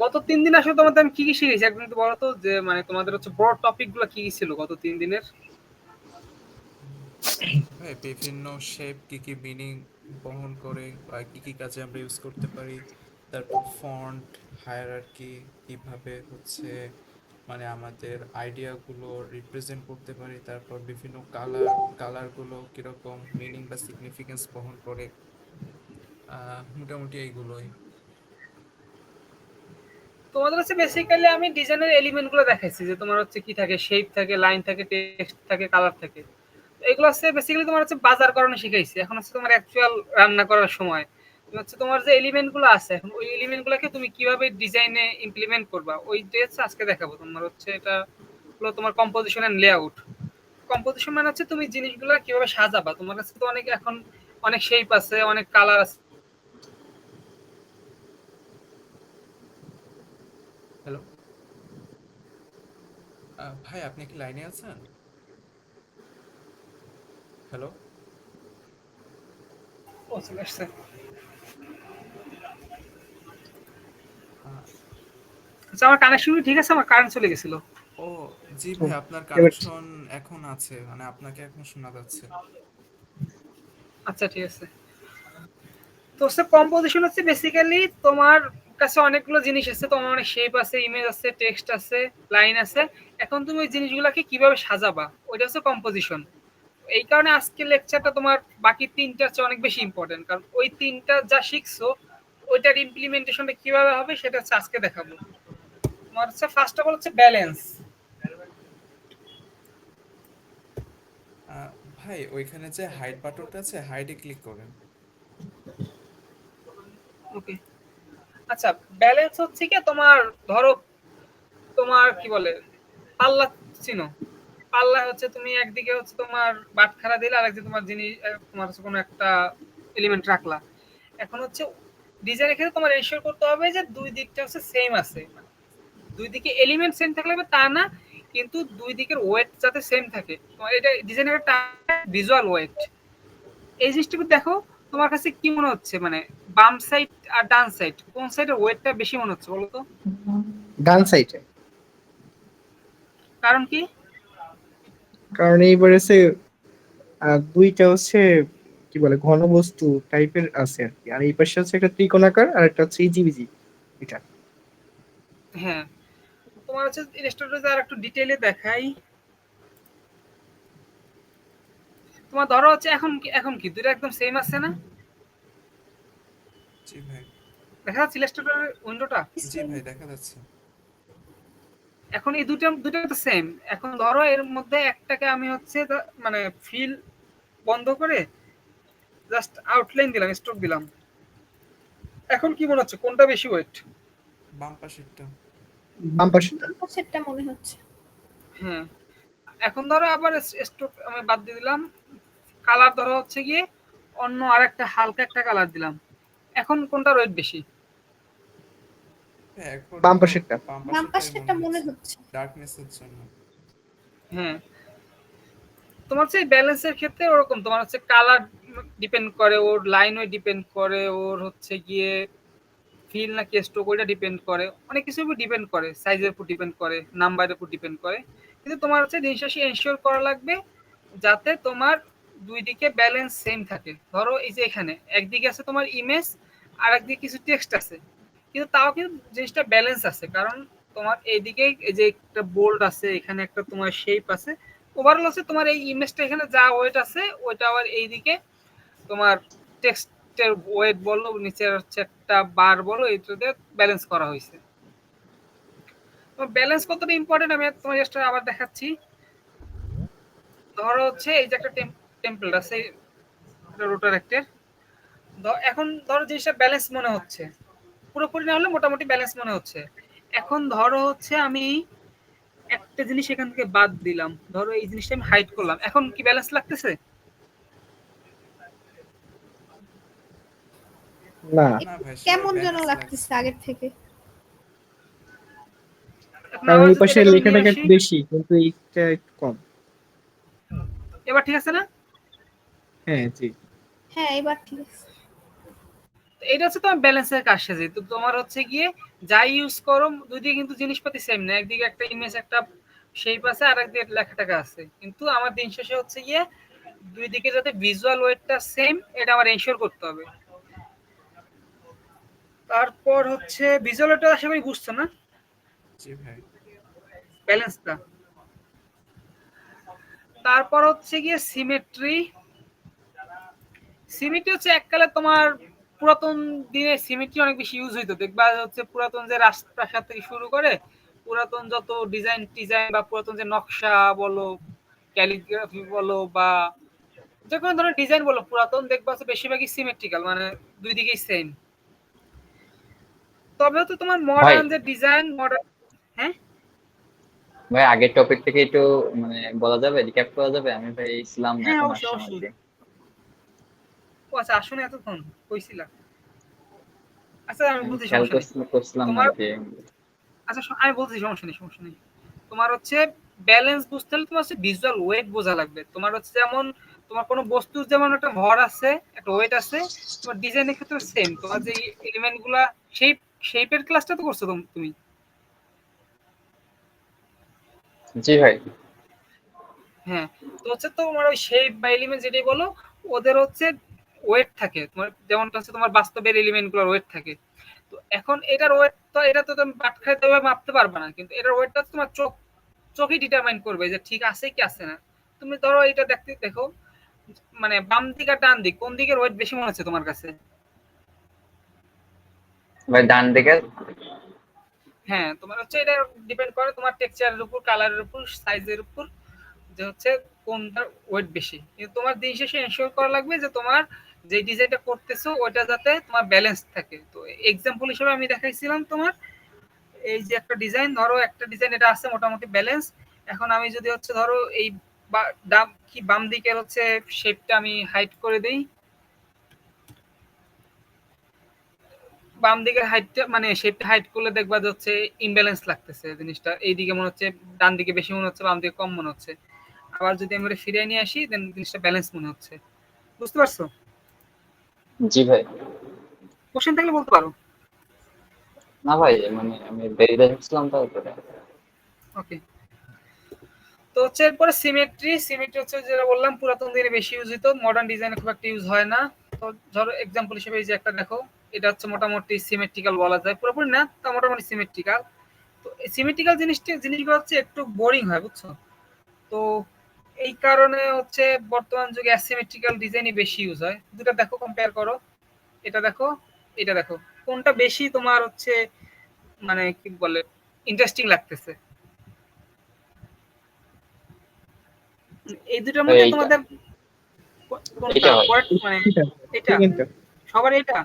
গত ৩ দিন আসলে তোমাদের আমি কি, কি শিখেছি একদম একটু বলো তো, যে মানে তোমাদের হচ্ছে বড় টপিক গুলো কি, কি ছিল গত ৩ দিনের? ভাই বিভিন্ন শেপ কি কি মিনিং বহন করে বা কি কি কাজে আমরা ইউজ করতে পারি, তারপর ফন্ট হায়ারার্কি কিভাবে হচ্ছে মানে আমাদের আইডিয়াগুলো রিপ্রেজেন্ট করতে পারি, তারপর বিভিন্ন কালারগুলো কিরকম মিনিং বা সিগনিফিকেন্স বহন করে, মোটামুটি এইগুলোই। তোমাদের হচ্ছে বেসিক্যালি আমি ডিজাইনের এলিমেন্ট গুলো দেখাইছি, যে তোমার হচ্ছে কি থাকে, শেপ থাকে, লাইন থাকে, টেক্সট থাকে, কালার থাকে। এগুলো হচ্ছে বেসিক্যালি তোমার হচ্ছে বাজার করানো শিখাইছি। এখন হচ্ছে তোমার অ্যাকচুয়াল রান্না করার সময় তুমি হচ্ছে তোমার যে এলিমেন্ট গুলো আছে, এখন ওই এলিমেন্ট গুলোকে তুমি কিভাবে ডিজাইনে ইমপ্লিমেন্ট করবা, ওইটাই হচ্ছে আজকে দেখাবো। তোমার হচ্ছে এটা হলো তোমার কম্পোজিশন এন্ড লেআউট। কম্পোজিশন মানে হচ্ছে তুমি জিনিসগুলো কিভাবে সাজাবা। তোমার কাছে তো অনেক এখন অনেক শেপ আছে, অনেক কালার আছে। হ্যালো, ভাই আপনি কি লাইনে আছেন? হ্যালো। ও চলে আসছে। আচ্ছা, আমার কানেকশন ঠিক আছে, আমার কারেন্ট চলে গেছিল। ও জি ও, ভাই, আপনার এবার কানেকশন এখন আছে, মানে আপনাকে এখন শোনা যাচ্ছে। আচ্ছা ঠিক আছে। তো হচ্ছে কম্পোজিশন হচ্ছে বেসিক্যালি তোমার কাছে অনেকগুলো জিনিস আছে, তোমার অনেক শেপ আছে, ইমেজ আছে, টেক্সট আছে, লাইন আছে। এখন তুমি ওই জিনিসগুলোকে কিভাবে সাজাবা, ওইটা হচ্ছে কম্পোজিশন। এই কারণে আজকে লেকচারটা তোমার বাকি তিনটার চেয়ে অনেক বেশি ইম্পর্টেন্ট, কারণ ওই তিনটা যা শিখছো ওইটার ইমপ্লিমেন্টেশনটা কিভাবে হবে সেটা হচ্ছে আজকে দেখাবো। তোমার হচ্ছে ফার্স্ট অফ অল হচ্ছে ব্যালেন্স। আহ, ভাই ওইখানে যে হাইড বাটনটা আছে, হাইডে ক্লিক করেন। ওকে। আচ্ছা, ব্যালেন্স হচ্ছে কি তোমার, ধরো তোমার কি বলে পাল্লা, চিনো? পাল্লা হচ্ছে তুমি একদিকে হচ্ছে তোমার বাটখারা দিলে, আর একদিকে তোমার জিনিস তোমার হচ্ছে কোনো একটা এলিমেন্ট রাখলা। এখন হচ্ছে ডিজাইনের ক্ষেত্রে তোমার এনশিওর করতে হবে যে দুই দিকটা হচ্ছে সেম আছে। দুই দিকে এলিমেন্ট সেম থাকলে হবে তা না, কিন্তু দুই দিকের ওয়েট যাতে সেম থাকে। তোমার এটা ডিজাইনের একটা ভিজুয়াল ওয়েট। এই জিনিসটুকু দেখো, তোমার কাছে কি মনে হচ্ছে, মানে বাম সাইড আর ডান সাইড কোন সাইডের ওয়েটটা বেশি মনে হচ্ছে বলো তো? ডান সাইডে। কারণ কি? কারণ এইবার হচ্ছে দুইটা হচ্ছে কি বলে ঘনবস্তু টাইপের আছে আর কি, আর এই পাশে হচ্ছে একটা ত্রিকোণাকার আর একটা হচ্ছে ইজিবিজি এটা। হ্যাঁ, তোমার হচ্ছে ইলাস্ট্রেটরে আর একটু ডিটেইলে দেখাই। তোমার ধরো হচ্ছে এখন কি দুইটা একদম সেম আছে না? জি ভাই। দেখা যাচ্ছে ইলাস্ট্রেটরের উইন্ডোটা? জি ভাই, দেখা যাচ্ছে। এখন এই দুটো দুটো তো সেম। এখন ধরো এর মধ্যে একটাকে আমি হচ্ছে মানে ফিল বন্ধ করে জাস্ট আউটলাইন দিলাম, স্ট্রোক দিলাম। এখন কি মনে হচ্ছে কোনটা বেশি ওয়েট? বাম পাশেরটা। বাম পাশে। সেটা মনে হচ্ছে। হ্যাঁ। এখন ধরো আবার স্ট্রোক আমি বাদ দিয়ে দিলাম। কালার ধরো হচ্ছে গিয়ে অন্য আরেকটা হালকা একটা কালার দিলাম। এখন কোনটার ওয়েট বেশি? হ্যাঁ, এখন বাম তো পাশেরটা। বাম বাম পাশেরটাই মনে পাশেরটা মনে হচ্ছে, হচ্ছে। ডার্কনেসের জন্য। হ্যাঁ, তোমার হচ্ছে ব্যালেন্সের ক্ষেত্রে ওরকম তোমার হচ্ছে কালার ডিপেন্ড করে, ওর লাইন ওয়েট ডিপেন্ড করে, ওর হচ্ছে গিয়ে ফিল নাকি স্ট্রোক ওইটা ডিপেন্ড করে, অনেক কিছুর উপর ডিপেন্ড করে, সাইজের উপর ডিপেন্ড করে, নাম্বারের উপর ডিপেন্ড করে। কিন্তু তোমার হচ্ছে জিনিসটা এনশিওর করা লাগবে যাতে তোমার দুই দিকে ব্যালেন্স সেম থাকে। ধরো এই যে এখানে একদিকে আছে তোমার ইমেজ, আর একদিকে কিছু টেক্সট আছে, কিন্তু তাও কিন্তু জিনিসটা ব্যালেন্স আছে, কারণ তোমার এইদিকে এই যে একটা বোল্ড আছে, এখানে একটা তোমার শেপ আছে। ওভারঅল হচ্ছে তোমার এই ইমেজটা এখানে যা ওয়েট আছে ওইটা আবার এইদিকে তোমার টেক্সটের ওয়েট বলো, নিচের হচ্ছে একটা বার বলো, এইটাতে ব্যালেন্স করা হয়েছে। তো ব্যালেন্স কতটা ইম্পর্টেন্ট আমি তোমার জাস্ট আবার দেখাচ্ছি। ধরো হচ্ছে এই যে একটা টেম্পল আছে, এটা রোটারেক্টের। এখন ধরো জিনিসটা ব্যালেন্স মনে হচ্ছে, পুরোপুরি না হলে মোটামুটি ব্যালেন্স মনে হচ্ছে। এখন ধরো হচ্ছে আমি একটা জিনিস এখান থেকে বাদ দিলাম, ধরো এই জিনিসটা আমি হাইড করলাম, এখন কি ব্যালেন্স লাগতেছে? না, না ভাই, সেভাবে কেমন যেন ব্যালেন্স লাগছে লাগতেছে না। আগের থেকে। এখন কারণ আবার এই যদি পাশে এটাকে আমি নিয়ে লেখাটাকে আসি, একটু বেশি কিন্তু এইটা একটু কম। এবার ঠিক আছে না? হ্যাঁ জি। হ্যাঁ, এবার ঠিক আছে। এটা হচ্ছে তোমার ব্যালেন্সের কাজ সাজে। তো তোমার হচ্ছে গিয়ে যাই ইউজ করো দুই দিকে কিন্তু জিনিসপাতি সেম না, একদিকে একটা ইমেজ একটা শেপ আছে আর একদিকে লেখা টাকা আছে, কিন্তু আমার দিন শেষে হচ্ছে গিয়ে দুই দিকে যাতে ভিজুয়াল ওয়েটটা সেম এটা আমার এনশিওর করতে হবে। তারপর হচ্ছে ভিজুয়াল ওয়েটটা আশা করি বুঝছো না, জি ভাই। ব্যালেন্সটা। তারপর হচ্ছে গিয়ে সিমেট্রি। সিমেট্রি হচ্ছে এককালে তোমার পুরাতন দিনে সিমেট্রি অনেক বেশি ইউজ হইতো, দেখবা হচ্ছে পুরাতন যে রাজপ্রাসাদ থেকে শুরু করে পুরাতন যত ডিজাইন টিজাইন বা পুরাতন যে নকশা বলো, ক্যালিগ্রাফি বলো বা যে কোনো ধরনের ডিজাইন বলো, পুরাতন দেখবা হচ্ছে বেশিরভাগই সিমেট্রিক্যাল, মানে দুই দিকেই সেম। তবে হচ্ছে তোমার ভাই মডার্ন যে ডিজাইন মডার্ন। হ্যাঁ ভাই আগের টপিক থেকে একটু মানে বলা যাবে, রিক্যাপ করা যাবে? আমি ভাই ছিলাম না, হ্যাঁ, এখন অবশ্যই আসলাম আর অবশ্যই। কি। ও আচ্ছা, আসুন এতক্ষণ কইছিলা। আচ্ছা আমি আমি বলছি, খেয়াল সমস্যা নেই করছিলাম না তোমার। আর কি। আচ্ছা আমি বলছি, সমস্যা নেই সমস্যা নেই। তোমার হচ্ছে ব্যালেন্স বুঝতে হলে তোমার হচ্ছে ভিজুয়াল ওয়েট বোঝা লাগবে। তোমার হচ্ছে যেমন তোমার কোনো বস্তুর যেমন একটা ভর আছে, একটা ওয়েট আছে, তোমার ডিজাইনের ক্ষেত্রে সেম। তোমার যে এলিমেন্ট গুলা শেপ, শেপের ক্লাসটা তো করছো তুমি। জি ভাই। হ্যাঁ, তো হচ্ছে তোমার ওই শেপ বা এলিমেন্ট যেটাই বলো, ওদের হচ্ছে ওয়েট থাকে। তোমার যেমন হচ্ছে তোমার বাস্তবের এলিমেন্ট গুলোর ওয়েট থাকে। তো এখন এটার ওয়েট তো এটা তো তুমি পাটখানিতে ওইভাবে মাপতে পারবে না, কিন্তু এটার ওয়েটটা তোমার চোখই ডিটারমাইন করবে যে ঠিক আছে কি আছে না। তুমি ধরো এটা দেখো, মানে বাম দিক আর ডান দিক কোন দিকের ওয়েট বেশি মনে হচ্ছে তোমার কাছে? ভাই ডান দিকে। হ্যাঁ, তোমার হচ্ছে এটা ডিপেন্ড করে তোমার টেক্সচারের উপর, কালারের উপর, সাইজের উপর, যে হচ্ছে কোনটার ওয়েট বেশি। কিন্তু তোমার দিন শেষে এনশিওর করা লাগবে যে তোমার যে ডিজাইনটা করতেছো ওইটা যাতে তোমার ব্যালেন্স থাকে। তো এক্সাম্পল হিসেবে আমি দেখাইছিলাম তোমার এই যে একটা ডিজাইন, ধরো একটা ডিজাইন এটা আছে মোটামুটি ব্যালেন্স। এখন আমি যদি হচ্ছে ধরো এই বাম দিকের হচ্ছে শেপটা আমি হাইড করে দেই, বাম দিকের হাইটটা মানে শেপটা হাইড করলে দেখবা যে হচ্ছে ইমব্যালেন্স লাগতেছে জিনিসটা, এইদিকে মনে হচ্ছে ডান দিকে বেশি মনে হচ্ছে, বাম দিকে কম মনে হচ্ছে। আবার যদি আমি এটা ফিরিয়ে নিয়ে আসি দেন জিনিসটা ব্যালেন্স মনে হচ্ছে। বুঝতে পারছো? জি ভাই। কোশ্চেন থাকলে বলতে পারো। না ভাই, মানে আমি বেরিয়ে যাচ্ছিলাম তো উপরে। ওকে, তো হচ্ছে এরপরে সিমেট্রি। সিমেট্রি হচ্ছে যেটা বললাম পুরাতন দিনে বেশি ইউজ হতো, মডার্ন ডিজাইনে খুব একটা ইউজ হয় না। তো ধরো এক্সাম্পল হিসেবে এই যে একটা দেখো, এটা হচ্ছে মোটামুটি সিমেট্রিক্যাল বলা যায়, পুরোপুরি না তা মোটামুটি সিমেট্রিক্যাল। তো এই সিমেট্রিক্যাল জিনিসগুলো হচ্ছে একটু বোরিং হয়, বুঝছো? তো এই কারণে হচ্ছে বর্তমান যুগে অ্যাসিমেট্রিক্যাল ডিজাইনই বেশি ইউজ হয়। দুটো দেখো, কম্পেয়ার করো, এটা দেখো, এটা দেখো, কোনটা বেশি তোমার হচ্ছে মানে কি বলে ইন্টারেস্টিং লাগতেছে? এই দুটোর ভাই মধ্যে এইটা। তোমাদের কোনটা এইটা ভাই। মানে এটা এটা সেকেন্ডটা। সবার এটা?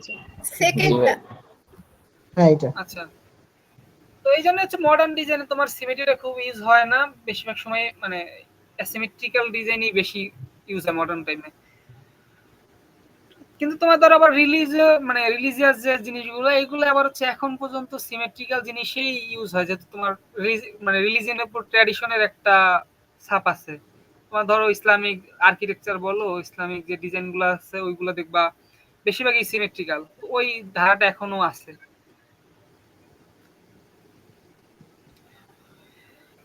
জি ভাই। সেকেন্ডটা। হ্যাঁ এটা। আচ্ছা, তো এই জন্য হচ্ছে মডার্ন ডিজাইনে তোমার সিমেট্রিটা খুব ইউজ হয় না বেশিরভাগ সময়, মানে অ্যাসিমেট্রিক্যাল ডিজাইনই বেশি ইউজ হয় মডার্ন টাইমে। কিন্তু তোমার ধরো আবার মানে রিলিজিয়াস যে জিনিসগুলো এগুলো আবার হচ্ছে এখন পর্যন্ত সিমেট্রিক্যাল জিনিসই ইউজ হয়, যেহেতু তোমার মানে রিলিজিয়নের উপর ট্র্যাডিশনের একটা ছাপ আছে। তোমার ধরো ইসলামিক আর্কিটেকচার বলো, ইসলামিক যে ডিজাইনগুলো আছে ওইগুলো দেখবা বেশিরভাগই সিমেট্রিক্যাল, ওই ধারাটা এখনো আছে।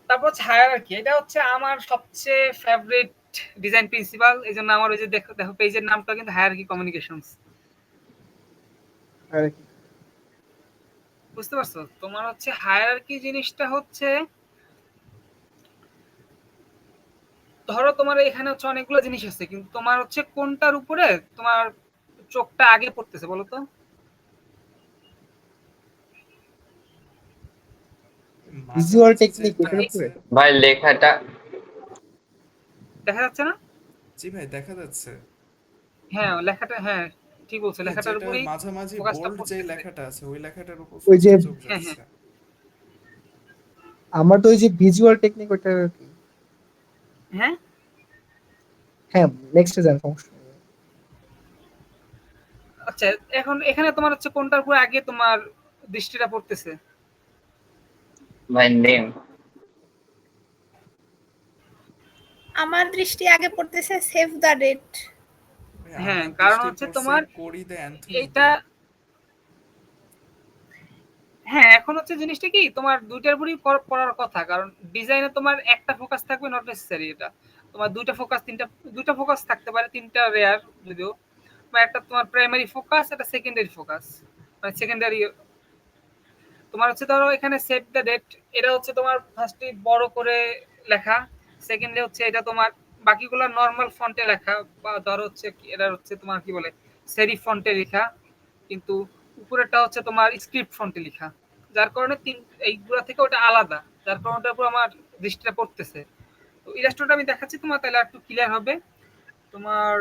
তারপর হচ্ছে হায়ারার্কি, এটা হচ্ছে আমার সবচেয়ে ফেভারিট ডিজাইন প্রিন্সিপাল। এই জন্য আমার ওই যে দেখো দেখো পেজের নামটা কিন্তু হায়ারার্কি কমিউনিকেশনস। আর বুঝতে পারছো? তোমার হচ্ছে হায়ারার্কি জিনিসটা হচ্ছে ধরো তোমার এখানে হচ্ছে অনেকগুলো জিনিস আছে, কিন্তু তোমার হচ্ছে কোনটার উপরে তোমার চোখটা আগে পড়তেছে বলো তো? ভিজুয়াল মাঝামাঝি টেকনিক যেটা ওটার আছে। উপরে। ভাই লেখাটা। দেখা যাচ্ছে না? জি ভাই, দেখা যাচ্ছে। হ্যাঁ লেখাটা, হ্যাঁ ঠিক বলছো, হ্যাঁ, লেখাটার যেটা উপরেই মাঝামাঝি ফোকাসটা বোল্ড যে পড়তেছে। লেখাটা আছে ওই লেখাটার উপর ওই যে ফার্স্টে চোখ হ্যাঁ হ্যাঁ যাচ্ছে। আমার তো ওই যে ভিজুয়াল টেকনিক ওটা। হ্যাঁ। হ্যাঁ নেক্সটে যান, সমস্যা নেই। আচ্ছা, এখন এখানে তোমার হচ্ছে কোনটার উপরে আগে তোমার দৃষ্টিটা পড়তেছে? ভাই নেম। আমার দৃষ্টি আগে পড়তেছে সেভ দ্য ডেট। ভাই হ্যাঁ, আমার কারণ দৃষ্টি হচ্ছে পড়ছে তোমার কোরি দ্য অ্যান্থনিতে। এইটা হ্যাঁ, এখন হচ্ছে জিনিসটা কি তোমার ২ টার উপরই পড়ার কথা। কারণ ডিজাইনে তোমার একটা ফোকাস থাকবে নট নেসেসারি এটা। তোমার ২ টা ফোকাস ৩ টা ২ টা ফোকাস থাকতে পারে, ৩ টা রেয়ার যদিও। বা একটা তোমার প্রাইমারি ফোকাস, একটা সেকেন্ডারি ফোকাস। মানে সেকেন্ডারি তোমার হচ্ছে ধরো এখানে সেভ দ্য ডেট, এটা হচ্ছে তোমার ফার্স্টে বড় করে লেখা, সেকেন্ডে হচ্ছে এটা তোমার বাকিগুলো নরমাল ফন্টে লেখা, বা ধরো হচ্ছে এটা হচ্ছে তোমার কি বলে সেরিফ ফন্টে লেখা, কিন্তু উপরেরটা হচ্ছে তোমার স্ক্রিপ্ট ফন্টে লেখা, যার কারণে এইগুলা থেকে ওটা আলাদা, যার কারণে ওটার উপর আমার দৃষ্টিটা পড়তেছে। তো ইলাস্ট্রেটর আমি দেখাচ্ছি তোমার, তাহলে একটু ক্লিয়ার হবে। তোমার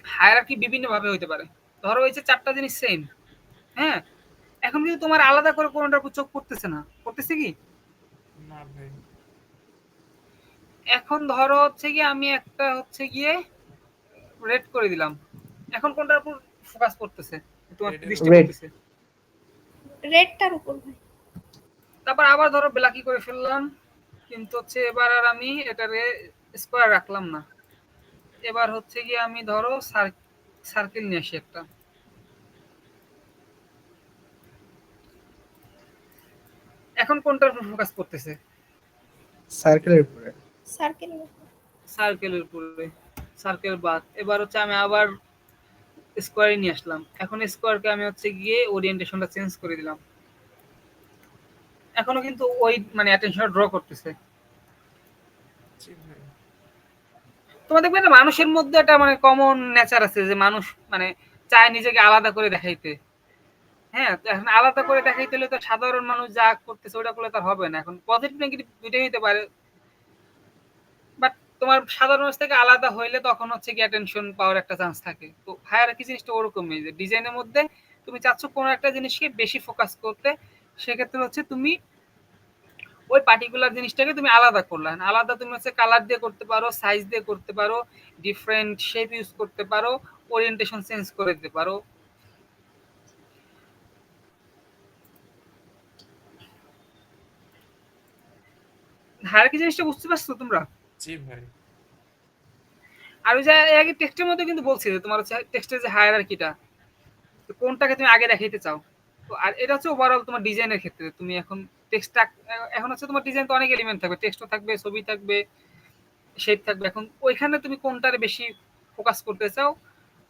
হায়ারার্কি বিভিন্ন ভাবে হইতে পারে। ধরো এই যে ৪টা জিনিস সেম, হ্যাঁ, এখন কিন্তু তোমার আলাদা করে কোনটার উপর চোখ পড়তেছে না, পড়তেছে কি? না ভাই। এখন ধরো হচ্ছে গিয়ে আমি একটা হচ্ছে গিয়ে রেড করে দিলাম, এখন কোনটার উপর ফোকাস করতেছে, তোমার রেডের দৃষ্টি উপর। রেড। পড়তেছে? রেডটার উপর ভাই। তারপর আবার ধরো ব্ল্যাকি করে ফেললাম, কিন্তু হচ্ছে এবার আর আমি এটারে স্কোয়ার রাখলাম না, এবার হচ্ছে গিয়ে আমি ধরো সার্কেল নিয়ে আসি একটা, এখন কোনটার উপর ফোকাস করতেছে? সার্কেলের উপরে। সার্কেলের উপর। সার্কেলের উপরে। সার্কেল বাদ, এবার হচ্ছে আমি আবার স্কোয়ারে নিয়ে আসলাম, এখন স্কোয়ারকে আমি হচ্ছে গিয়ে ওরিয়েন্টেশনটা চেঞ্জ করে দিলাম, এখনো কিন্তু ওই মানে অ্যাটেনশন ড্র করতেছে। জি ভাই। তোমার দেখবে না মানুষের মধ্যে একটা মানে কমন নেচার আছে যে মানুষ মানে চায় নিজেকে আলাদা করে দেখাইতে। হ্যাঁ, তো এখন আলাদা করে দেখাইতে হলে তো সাধারণ মানুষ যা করতেছে ওটা করলে তার হবে না। এখন পজিটিভ নেগেটিভ দুইটাই হতে পারে, বাট তোমার সাধারণ মানুষ থেকে আলাদা হইলে তখন হচ্ছে কি অ্যাটেনশন পাওয়ার একটা চান্স থাকে। তো হায়ারার্কি জিনিসটা ওরকমই, যে ডিজাইনের মধ্যে তুমি চাচ্ছ কোনো একটা জিনিসকে বেশি ফোকাস করতে, সেক্ষেত্রে হচ্ছে তুমি ওই পার্টিকুলার জিনিসটাকে তুমি আলাদা করলা, আলাদা তুমি হচ্ছে কালার দিয়ে করতে পারো, সাইজ দিয়ে করতে পারো, ডিফারেন্ট শেপ ইউজ করতে পারো, ওরিয়েন্টেশন চেঞ্জ করে দিতে পারো। হায়ারার্কি জিনিসটা বুঝতে পারছো তোমরা? জি ভাই। আর ওই যে এর আগে টেক্সটের মধ্যে কিন্তু বলছি যে তোমার হচ্ছে টেক্সটের যে হায়ারার্কিটা, তো কোনটাকে তুমি আগে দেখাইতে চাও। তো আর এটা হচ্ছে ওভারঅল তোমার ডিজাইনের ক্ষেত্রে, তুমি এখন টেক্সটটা এখন হচ্ছে তোমার ডিজাইন তো অনেক এলিমেন্ট থাকবে, টেক্সটও থাকবে, ছবি থাকবে, শেপ থাকবে, এখন ওইখানে তুমি কোনটারে বেশি ফোকাস করতে চাও,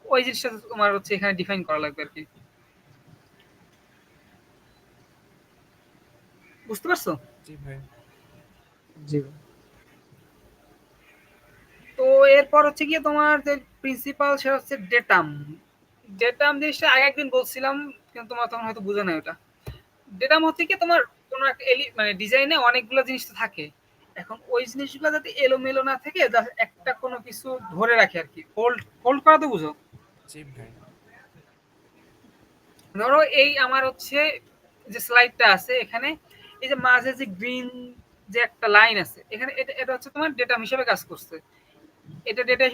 ওই জিনিসটা তোমার হচ্ছে এখানে ডিফাইন করা লাগবে আর কি। বুঝতে পারছো? জি ভাই। জি। তো এরপর হচ্ছে গিয়ে তোমার যে প্রিন্সিপাল সেটা হচ্ছে ডেটাম। ডেটাম জিনিসটা আগে একদিন বলছিলাম, কিন্তু তোমার তখন হয়তো বুঝে না ওটা। ডেটাম হচ্ছে কি তোমার কোনো একটা মানে ডিজাইনে অনেকগুলো জিনিস তো থাকে, এখন ওই জিনিসগুলো যাতে এলোমেলো না থেকে একটা কোনো কিছু ধরে রাখে আর কি, হোল্ড হোল্ড করা তো বুঝো। জি ভাই। ধরো এই আমার হচ্ছে যে স্লাইডটা আছে এখানে, এই যে মাঝে যে গ্রিন যে একটা লাইন আছে এখানে, এটা এটা হচ্ছে তোমার ডেটা হিসেবে কাজ করছে, এটা ডেটা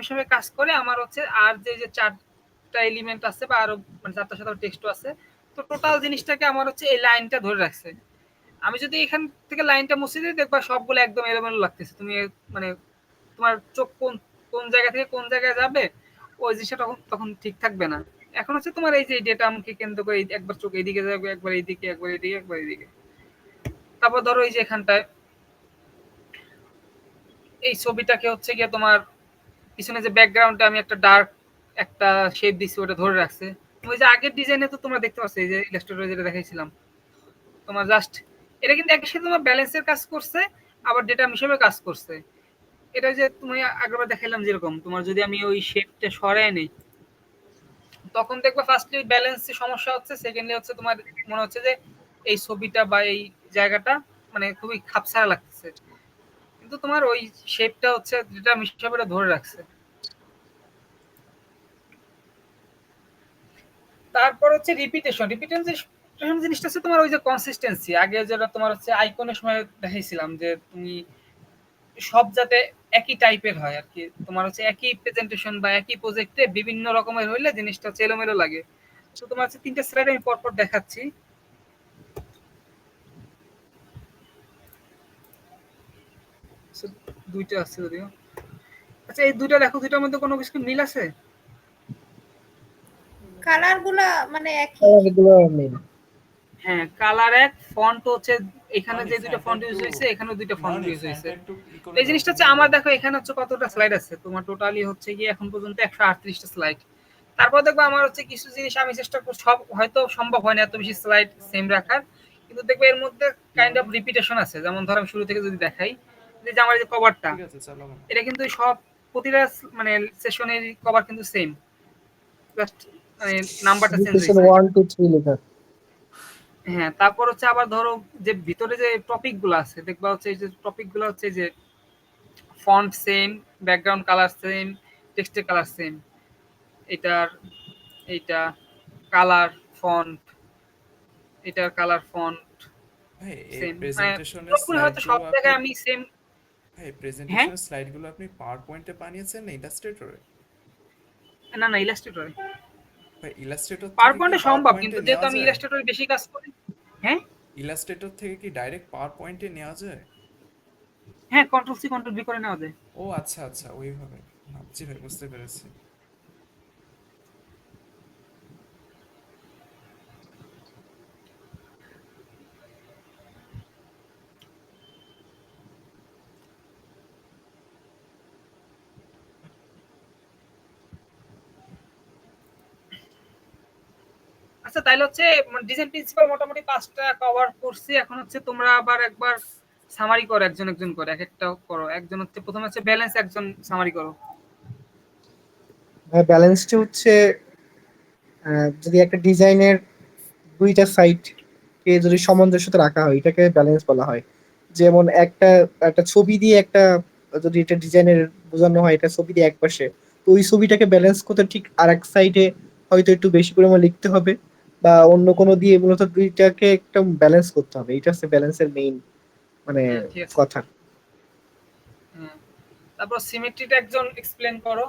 হিসেবে কাজ করে আমার হচ্ছে, আর যে 4টা এলিমেন্ট আছে বা আরো মানে 4টার সাথে টেক্সটও আছে, তো টোটাল জিনিসটাকে আমার হচ্ছে এই লাইনটা ধরে রাখছে। আমি যদি এখান থেকে লাইনটা মুছে দিই দেখবা সবগুলো একদম এলোমেলো লাগতেছে, তুমি মানে তোমার চোখ কোন কোন জায়গা থেকে কোন জায়গায় যাবে ওই জিনিসটা তখন তখন ঠিক থাকবে না। এখন হচ্ছে তোমার এই যে ডেটা আমাকে কেন্দ্র করে একবার চোখ এইদিকে যাবে, একবার এইদিকে, একবার এইদিকে, একবার এইদিকে। তারপর ধরো এই যে এখানটায় এই ছবিটাকে হচ্ছে গিয়ে তোমার পিছনে যে ব্যাকগ্রাউন্ডে আমি একটা ডার্ক একটা শেপ দিছি ওটা ধরে রাখছে। ওই যে আগের ডিজাইনে তো তোমরা দেখতে পাচ্ছ এই যে ইলাস্ট্রেটরে যেটা দেখাইছিলাম, তোমার জাস্ট এটা কিন্তু একই সাথে তোমার ব্যালেন্সের কাজ করছে, আবার ডেটা হিসেবে কাজ করছে। এটা যে তুমি আগেরবার দেখাইলাম যেরকম, তোমার যদি আমি ওই শেপটা সরাই নেই তখন দেখবা ফার্স্টলি ব্যালেন্সে সমস্যা হচ্ছে, সেকেন্ডলি হচ্ছে তোমার মনে হচ্ছে যে এই ছবিটা বা এই জায়গাটা মানে খুবই খাপছাড়া লাগতেছে, কিন্তু তোমার ওই শেপটা হচ্ছে যেটা হিসেবে ধরে রাখছে। তারপর হচ্ছে রিপিটেশন। রিপিটেশন জিনিসটা হচ্ছে তোমার ওই যে কনসিস্টেন্সি, আগে যেটা তোমার হচ্ছে আইকনের সময় দেখাইছিলাম যে তুমি সব যাতে একই টাইপের হয় আর কি, তোমার হচ্ছে একই প্রেজেন্টেশন বা একই প্রজেক্টে বিভিন্ন রকমের হইলে জিনিসটা হচ্ছে এলোমেলো লাগে। তো তোমার হচ্ছে 3টা স্লাইড আমি পরপর দেখাচ্ছি। So, 2টা আছে যদিও। আচ্ছা এই দুইটা দেখো, দুইটার মধ্যে কোনো কিছু মিল আছে? কালার গুলা মানে একই। কালার গুলো মেন। হ্যাঁ, কালার এক, ফন্ট হচ্ছে এখানে মানে যে দুইটা ফ্যানটা ফন্ট একটু ইউজ হয়েছে, এখানেও দুইটা ফন্ট মানে ইউজ হয়েছে। ফ্যানটা একটু ই করে এই দাও, জিনিসটা হচ্ছে কমিয়ে আমার দাও। দেখো এখানে হচ্ছে কতটা স্লাইড আছে, তোমার টোটালি হচ্ছে গিয়ে এখন পর্যন্ত 138টা স্লাইড। তারপর দেখবো আমার হচ্ছে কিছু জিনিস আমি চেষ্টা করছি, সব হয়তো সম্ভব হয় না এত বেশি স্লাইড সেম রাখার, কিন্তু দেখবে এর মধ্যে কাইন্ড অফ রিপিটেশন আছে। যেমন ধর আমি শুরু থেকে যদি দেখাই, যে আমার এই যে কভারটা, ঠিক আছে, চালাও না। এটা কিন্তু সব প্রতিটা মানে সেশনের কভার কিন্তু সেম, জাস্ট মানে নাম্বারটা চেঞ্জ সেশন হয়েছে। 1 2 3 লেখা। হ্যাঁ, তারপর হচ্ছে আবার ধরো যে ভিতরে যে টপিক গুলো আছে, দেখবা হচ্ছে এই যে টপিক গুলো হচ্ছে যে font same, background colour same, টেক্সটের কালার সেম, এটার এইটা কালার ফন্ট, এটার কালার ফন্ট ভাই এই সেম, মানে প্রেজেন্টেশনের পুরোপুরি হয়তো স্লাইডগুলো সব আপনি জায়গায় আমি সেম। ভাই হ্যাঁ, প্রেজেন্টেশনের স্লাইডগুলো আপনি পাওয়ার পয়েন্টে বানিয়েছেন না ইলাস্ট্রেটরে? না না, ইলাস্ট্রেটরে। ভাই ইলাস্ট্রেটর পাওয়ার থেকে কি পয়েন্টে পাওয়ার সম্ভব, পয়েন্টে কিন্তু যেহেতু নেওয়া আমি যায়? ইলাস্ট্রেটরে বেশি কাজ করি। হ্যাঁ, ইলাস্ট্রেটর থেকে কি ডাইরেক্ট পাওয়ার পয়েন্টে নেওয়া যায়? হ্যাঁ, কন্ট্রোল সি কন্ট্রোল ভি করে নেওয়া যায়। ও আচ্ছা আচ্ছা, ওইভাবে ভাবছি ভাই, বুঝতে পেরেছি। আচ্ছা তাইলে হচ্ছে ডিজাইন প্রিন্সিপাল মোটামুটি 5টা কভার করছি। এখন হচ্ছে তোমরা আবার একবার সামারি করো, একজন একজন করে এক একটা করো। একজন হচ্ছে প্রথমে হচ্ছে ব্যালেন্স, একজন সামারি করো। ব্যালেন্সটা হচ্ছে যদি একটা ডিজাইনের দুইটা সাইড কে যদি সামঞ্জস্যতা রাখা হয় এটাকে ব্যালেন্স বলা হয়। যেমন একটা একটা ছবি দিয়ে একটা, যদি এটা ডিজাইনের বোঝানো হয়, এটা ছবি দিয়ে এক পাশে, তো ওই ছবিটাকে ব্যালেন্স করতে ঠিক আর এক সাইডে হয়তো একটু বেশি পরিমাণ লিখতে হবে, বা অন্য কোনো দিয়ে মূলত দুইটাকে একটা ব্যালেন্স করতে হবে। এটা হচ্ছে ব্যালেন্সের মেইন মানে হ্যাঁ, ঠিক আছে। কথা। হ্যাঁ, তারপর সিমেট্রিটা একজন এক্সপ্লেন করো।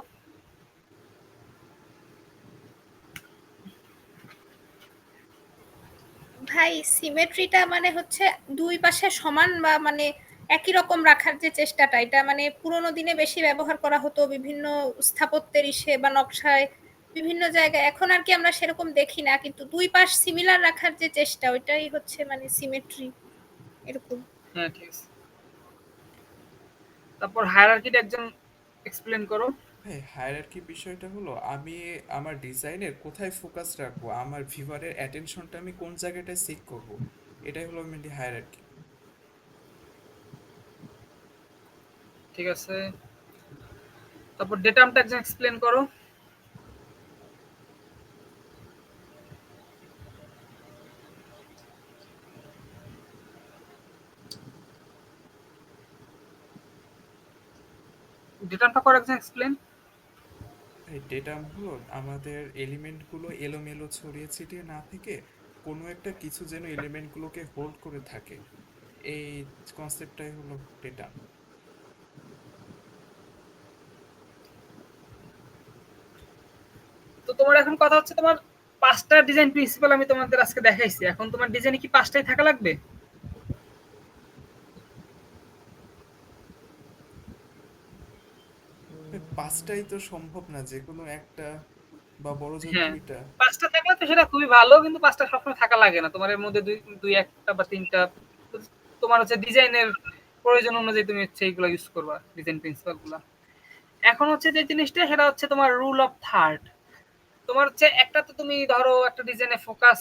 ভাই সিমেট্রিটা মানে হচ্ছে দুই পাশে সমান বা মানে একই রকম রাখার যে চেষ্টাটা, এটা মানে পুরোনো দিনে বেশি ব্যবহার করা হতো বিভিন্ন স্থাপত্যের ইসে বা নকশায় বিভিন্ন জায়গায়। এখন আর কি আমরা সেরকম দেখি না, কিন্তু দুই পাশ সিমিলার রাখার যে চেষ্টা ওইটাই হচ্ছে মানে সিমেট্রি এরকম। হ্যাঁ, ঠিক আছে। তারপর হায়ারার্কিটা একজন এক্সপ্লেন করো। ভাই হায়ারার্কি বিষয়টা হলো, আমি আমার ডিজাইনের কোথায় ফোকাস রাখবো, আমার ভিউয়ারের অ্যাটেনশনটা আমি কোন জায়গাটায় সিক করব, এটাই হলো মেনলি হায়ারার্কি। ঠিক আছে। তারপর ডেটামটা একজন এক্সপ্লেন করো। ডেটামটা করো একজন এক্সপ্লেন। এই ডেটা হলো আমাদের এলিমেন্টগুলো এলোমেলো ছড়িয়ে ছিটিয়ে না থেকে কোনো একটা কিছু যেন এলিমেন্টগুলোকে হোল্ড করে থাকে, এই কনসেপ্টটাই হলো ডেটা। তো তোমার এখন কথা হচ্ছে, তোমার 5টা ডিজাইন প্রিন্সিপাল আমি তোমাদের আজকে দেখাইছি। এখন তোমার ডিজাইনে কি 5টাই থাকা লাগবে? পাঁচটাই তো সম্ভব না, যে কোনো একটা বা বড় জোর হ্যাঁ, দুইটা। 5টা থাকলে তো সেটা খুবই ভালো, কিন্তু 5টা সবসময় থাকা লাগে না। তোমার এর মধ্যে দুই দুই একটা বা 3টা তোমার হচ্ছে ডিজাইনের প্রয়োজন অনুযায়ী তুমি হচ্ছে এইগুলো ইউজ করবা, ডিজাইন প্রিন্সিপাল গুলা। এখন হচ্ছে যে জিনিসটা, সেটা হচ্ছে তোমার রুল অফ থার্ড। তোমার হচ্ছে একটা, তো তুমি ধরো একটা ডিজাইনে ফোকাস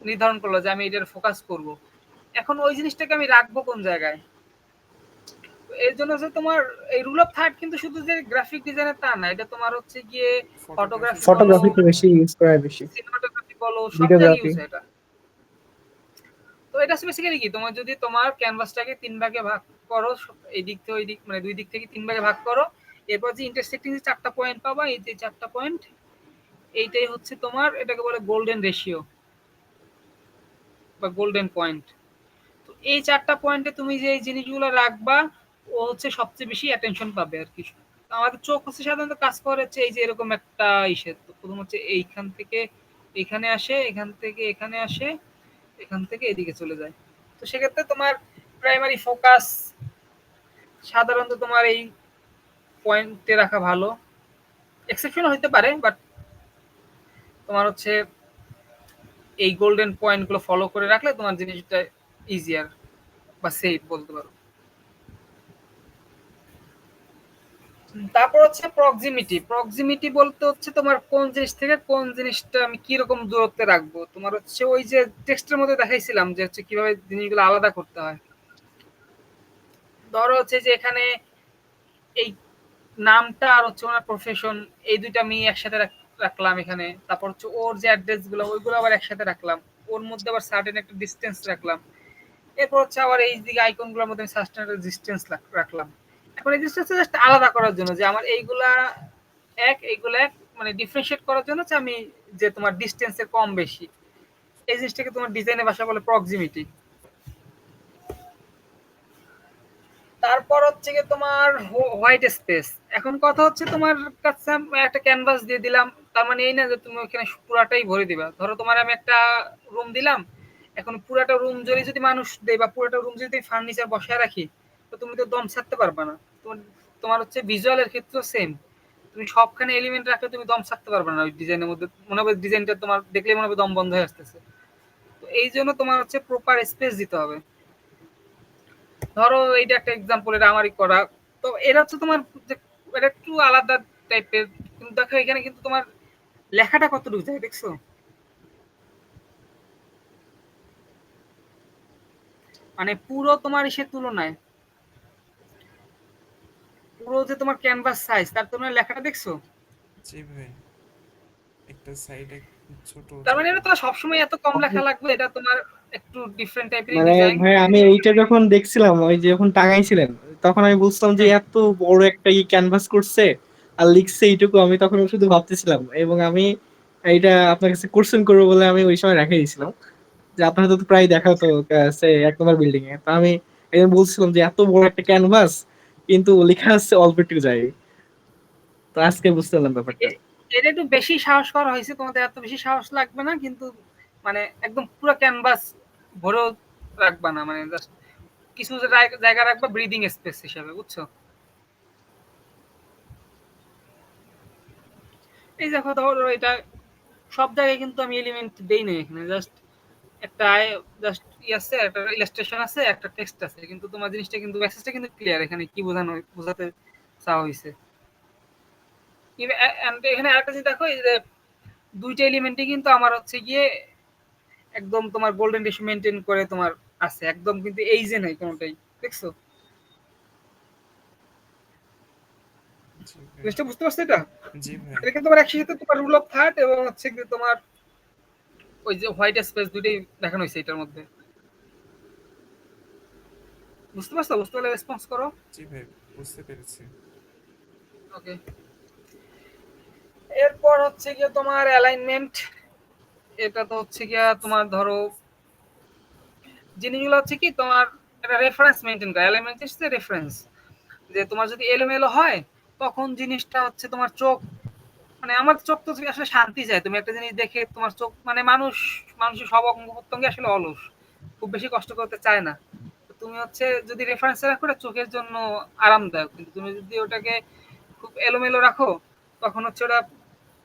নির্ধারণ করলো যে আমি এটার ফোকাস করব। এখন ওই জিনিসটাকে আমি রাখবো কোন জায়গায়? তো এর জন্য হচ্ছে তোমার এই রুল অফ থার্ড কিন্তু শুধু যে গ্রাফিক ডিজাইনের তা না, এটা তোমার হচ্ছে গিয়ে ফটোগ্রাফি ফটোগ্রাফি বলো, কমার্শিয়াল ফটোগ্রাফিতে বেশি আর্ট। ইউজ করা হয় বেশি। সিনেমাটোগ্রাফি বলো, সব জায়গায় ভিডিওগ্রাফি। ইউজ হয় এটা। তো এটা বেসিক্যালি কি, তোমার যদি তোমার ক্যানভাসটাকে 3 ভাগে ভাগ করো, এই দিক থেকে ওই দিক, মানে দুই দিক থেকে 3 ভাগে ভাগ করো, এরপর যে ইন্টারসেক্টিং যে 4টা পয়েন্ট পাবা, এই যে 4টা পয়েন্ট, এইটাই হচ্ছে তোমার, এটাকে বলে গোল্ডেন রেশিও বা গোল্ডেন পয়েন্ট। তো এই 4টা পয়েন্টে তুমি যে এই জিনিসগুলো রাখবা, ও হচ্ছে সবচেয়ে বেশি অ্যাটেনশন পাবে আর কি। আমাদের চোখ হচ্ছে সাধারণত কাজ করে হচ্ছে এই যে এরকম একটা ইসে, তো প্রথম হচ্ছে এইখান থেকে এখানে আসে, এখান থেকে এখানে আসে, এখান থেকে এদিকে চলে যায়। তো সেক্ষেত্রে তোমার প্রাইমারি ফোকাস সাধারণত তোমার এই পয়েন্টে রাখা ভালো, এক্সেপশন হতে পারে, বাট তোমার হচ্ছে এই গোল্ডেন পয়েন্টগুলো ফলো করে রাখলে তোমার জিনিসটা ইজিয়ার বা সেফ বলতে পারো। তারপর হচ্ছে প্রক্সিমিটি। প্রক্সিমিটি বলতে হচ্ছে তোমার কোন জিনিস থেকে কোন জিনিসটা আমি কি রকম দূরত্বে রাখবো। তোমার হচ্ছে ওই যে টেক্সটের মধ্যে দেখাইছিলাম যে হচ্ছে কিভাবে জিনিসগুলো আলাদা করতে হয়। ধরো হচ্ছে যে এখানে এই নামটা আর হচ্ছে ওনার প্রফেশন, এই দুইটা আমি একসাথে রাখলাম এখানে। তারপর হচ্ছে ওর যে অ্যাড্রেস গুলো ওইগুলো আবার একসাথে রাখলাম, ওর মধ্যে আবার সার্টেন একটা ডিস্টেন্স রাখলাম। এরপর হচ্ছে আবার এই দিকে আইকন গুলোর মধ্যে আমি সার্টেন একটা ডিস্টেন্স রাখলাম। এখন এই ডিস্টেন্সটা জাস্ট আলাদা করার জন্য যে আমার এইগুলা এইগুলা এক, মানে ডিফারেন্সিয়েট করার জন্য হচ্ছে আমি যে তোমার ডিস্টেন্সের কম বেশি, এই জিনিসটাকে তোমার ডিজাইনের ভাষা বলে প্রক্সিমিটি। তারপর হচ্ছে গিয়ে তোমার হোয়াইট স্পেস। এখন কথা হচ্ছে তোমার কাছে আমি একটা ক্যানভাস দিয়ে দিলাম, তার মানে এই না যে তুমি ওখানে পুরাটাই ভরে দিবা। ধরো তোমার আমি একটা রুম দিলাম, এখন পুরাটা রুম যদি মানুষ দেয় বা পুরাটা রুম যদি ফার্নিচার বসায় রাখি, তো তুমি তো দম ছাড়তে পারবে না। তোমার তোমার হচ্ছে ভিজুয়ালের ক্ষেত্রে সেম, তুমি সবখানে এলিমেন্ট রাখলে তুমি দম ছাড়তে পারবে না। ওই ডিজাইনের মধ্যে মনে হবে ডিজাইনটা তোমার দেখলে মনে হবে দম বন্ধ হয়ে আসতেছে। তো এই জন্য তোমার হচ্ছে প্রপার স্পেস দিতে হবে। ধরো এইটা একটা এক্সাম্পল, এটা আমারই করা। তো এটা হচ্ছে তোমার যে এটা একটু আলাদা টাইপের, কিন্তু দেখো এখানে কিন্তু তোমার লেখাটা কতটুকু যায় দেখছো, মানে পুরো তোমার ইসের তুলনায়, পুরো যে তোমার ক্যানভাস সাইজ তার তুলনায় লেখাটা দেখছো। জি ভাই, একটা সাইডে ছোট তার মানে জায়গা। এটা তোমার সবসময় এত কম লেখা লাগবে, এটা তোমার একটু ডিফারেন্ট টাইপের মানে ডিজাইন। ভাই আমি এইটা যখন দেখছিলাম, ওই যে যখন টাঙাইছিলেন, তখন আমি বুঝলাম যে এত বড় একটা ক্যানভাস করছে আর লিখছে এইটুকু। আমি তখন শুধু ভাবতেছিলাম, এবং আমি এইটা আপনার কাছে কোশ্চেন করবো বলে আমি ওই সময় রেখে দিয়েছিলাম যে আপনার তো প্রায় দেখা হতো সে 1 নম্বর বিল্ডিং এ। তো আমি একদিন বলছিলাম যে এত বড় একটা ক্যানভাস কিন্তু লেখা আছে অল্প একটু যায়। তো আজকে বুঝতে পারলাম ব্যাপারটা। এটা একটু বেশি সাহস করা হয়েছে, তোমাদের এত বেশি সাহস লাগবে না, কিন্তু মানে একদম পুরো ক্যানভাস ভরেও রাখবা না, মানে জাস্ট কিছু জায়গা রাখবা ব্রিদিং স্পেস হিসেবে, বুঝছো। এই দেখো ধরো এটা সব জায়গায় কিন্তু আমি এলিমেন্ট দেই না, এখানে জাস্ট একটা জাস্ট ই আছে, একটা ইলাস্ট্রেশন আছে, একটা টেক্সট আছে, কিন্তু তোমার জিনিসটা কিন্তু মেসেজটা কিন্তু ক্লিয়ার, এখানে কি বোঝাতে চাওয়া হয়েছে। এখানে আরেকটা জিনিস দেখো, এই যে দুইটা এলিমেন্টই কিন্তু আমার হচ্ছে গিয়ে একদম তোমার গোল্ডেন রেশিও মেনটেন করে তোমার আছে, একদম কিন্তু এই যে নাই কোনোটাই, দেখছো। জি ভাই। জিনিসটা বুঝতে পারছো এটা? জি ভাই। এটা কিন্তু তোমার একসাথে তোমার রুল অফ থার্ড এবং হচ্ছে কি তোমার ওই যে হোয়াইট স্পেস দুইটাই দেখানো হয়েছে এটার মধ্যে। বুঝতে পারছো? বুঝতে পারলে রেসপন্স করো। জি ভাই, বুঝতে পেরেছি। ওকে। এরপর হচ্ছে গিয়ে তোমার অ্যালাইনমেন্ট। এটা তো হচ্ছে গিয়া তোমার ধরো জিনিসগুলো হচ্ছে কি তোমার একটা রেফারেন্স মেনটেন করে। অ্যালাইনমেন্ট হচ্ছে রেফারেন্স, যে তোমার যদি এলোমেলো হয় তখন জিনিসটা হচ্ছে তোমার চোখ, মানে আমার চোখ তো আসলে শান্তি চায়। তুমি একটা জিনিস দেখে তোমার চোখ, মানে মানুষের সব অঙ্গ প্রত্যঙ্গে আসলে অলস, খুব বেশি কষ্ট করতে চায় না। তো তুমি হচ্ছে যদি রেফারেন্স রাখো ওটা চোখের জন্য আরামদায়ক, কিন্তু তুমি যদি ওটাকে খুব এলোমেলো রাখো তখন হচ্ছে ওটা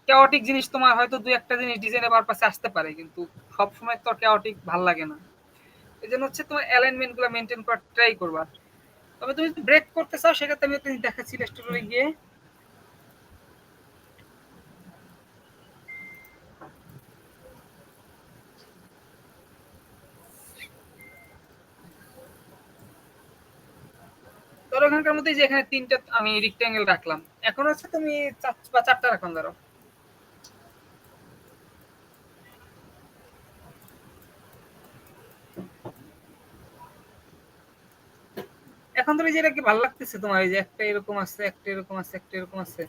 chaotic জিনিস, তোমার হয়তো দুই একটা জিনিস ডিজাইনে পারপাসে আসতে পারে, কিন্তু সব সময় তো chaotic ভাল লাগে না। এজন্য হচ্ছে তোমার অ্যালাইনমেন্ট গুলো মেনটেন করার ট্রাই করবা। তবে তুমি যদি ব্রেক করতে চাও সেক্ষেত্রে আমি একটা জিনিস দেখাচ্ছি রেস্টোরেন্টে গিয়ে। ধরো এখানকার মধ্যে যে এখানে তিনটা আমি রেক্টেঙ্গেল রাখলাম, এখন হচ্ছে তুমি চারটা রাখুন ধরো। এখন তুমি যেটা কি ভালো লাগতেছে তোমার, এই যে একটা এরকম আছে, একটা এরকম আছে, একটা এরকম আছে,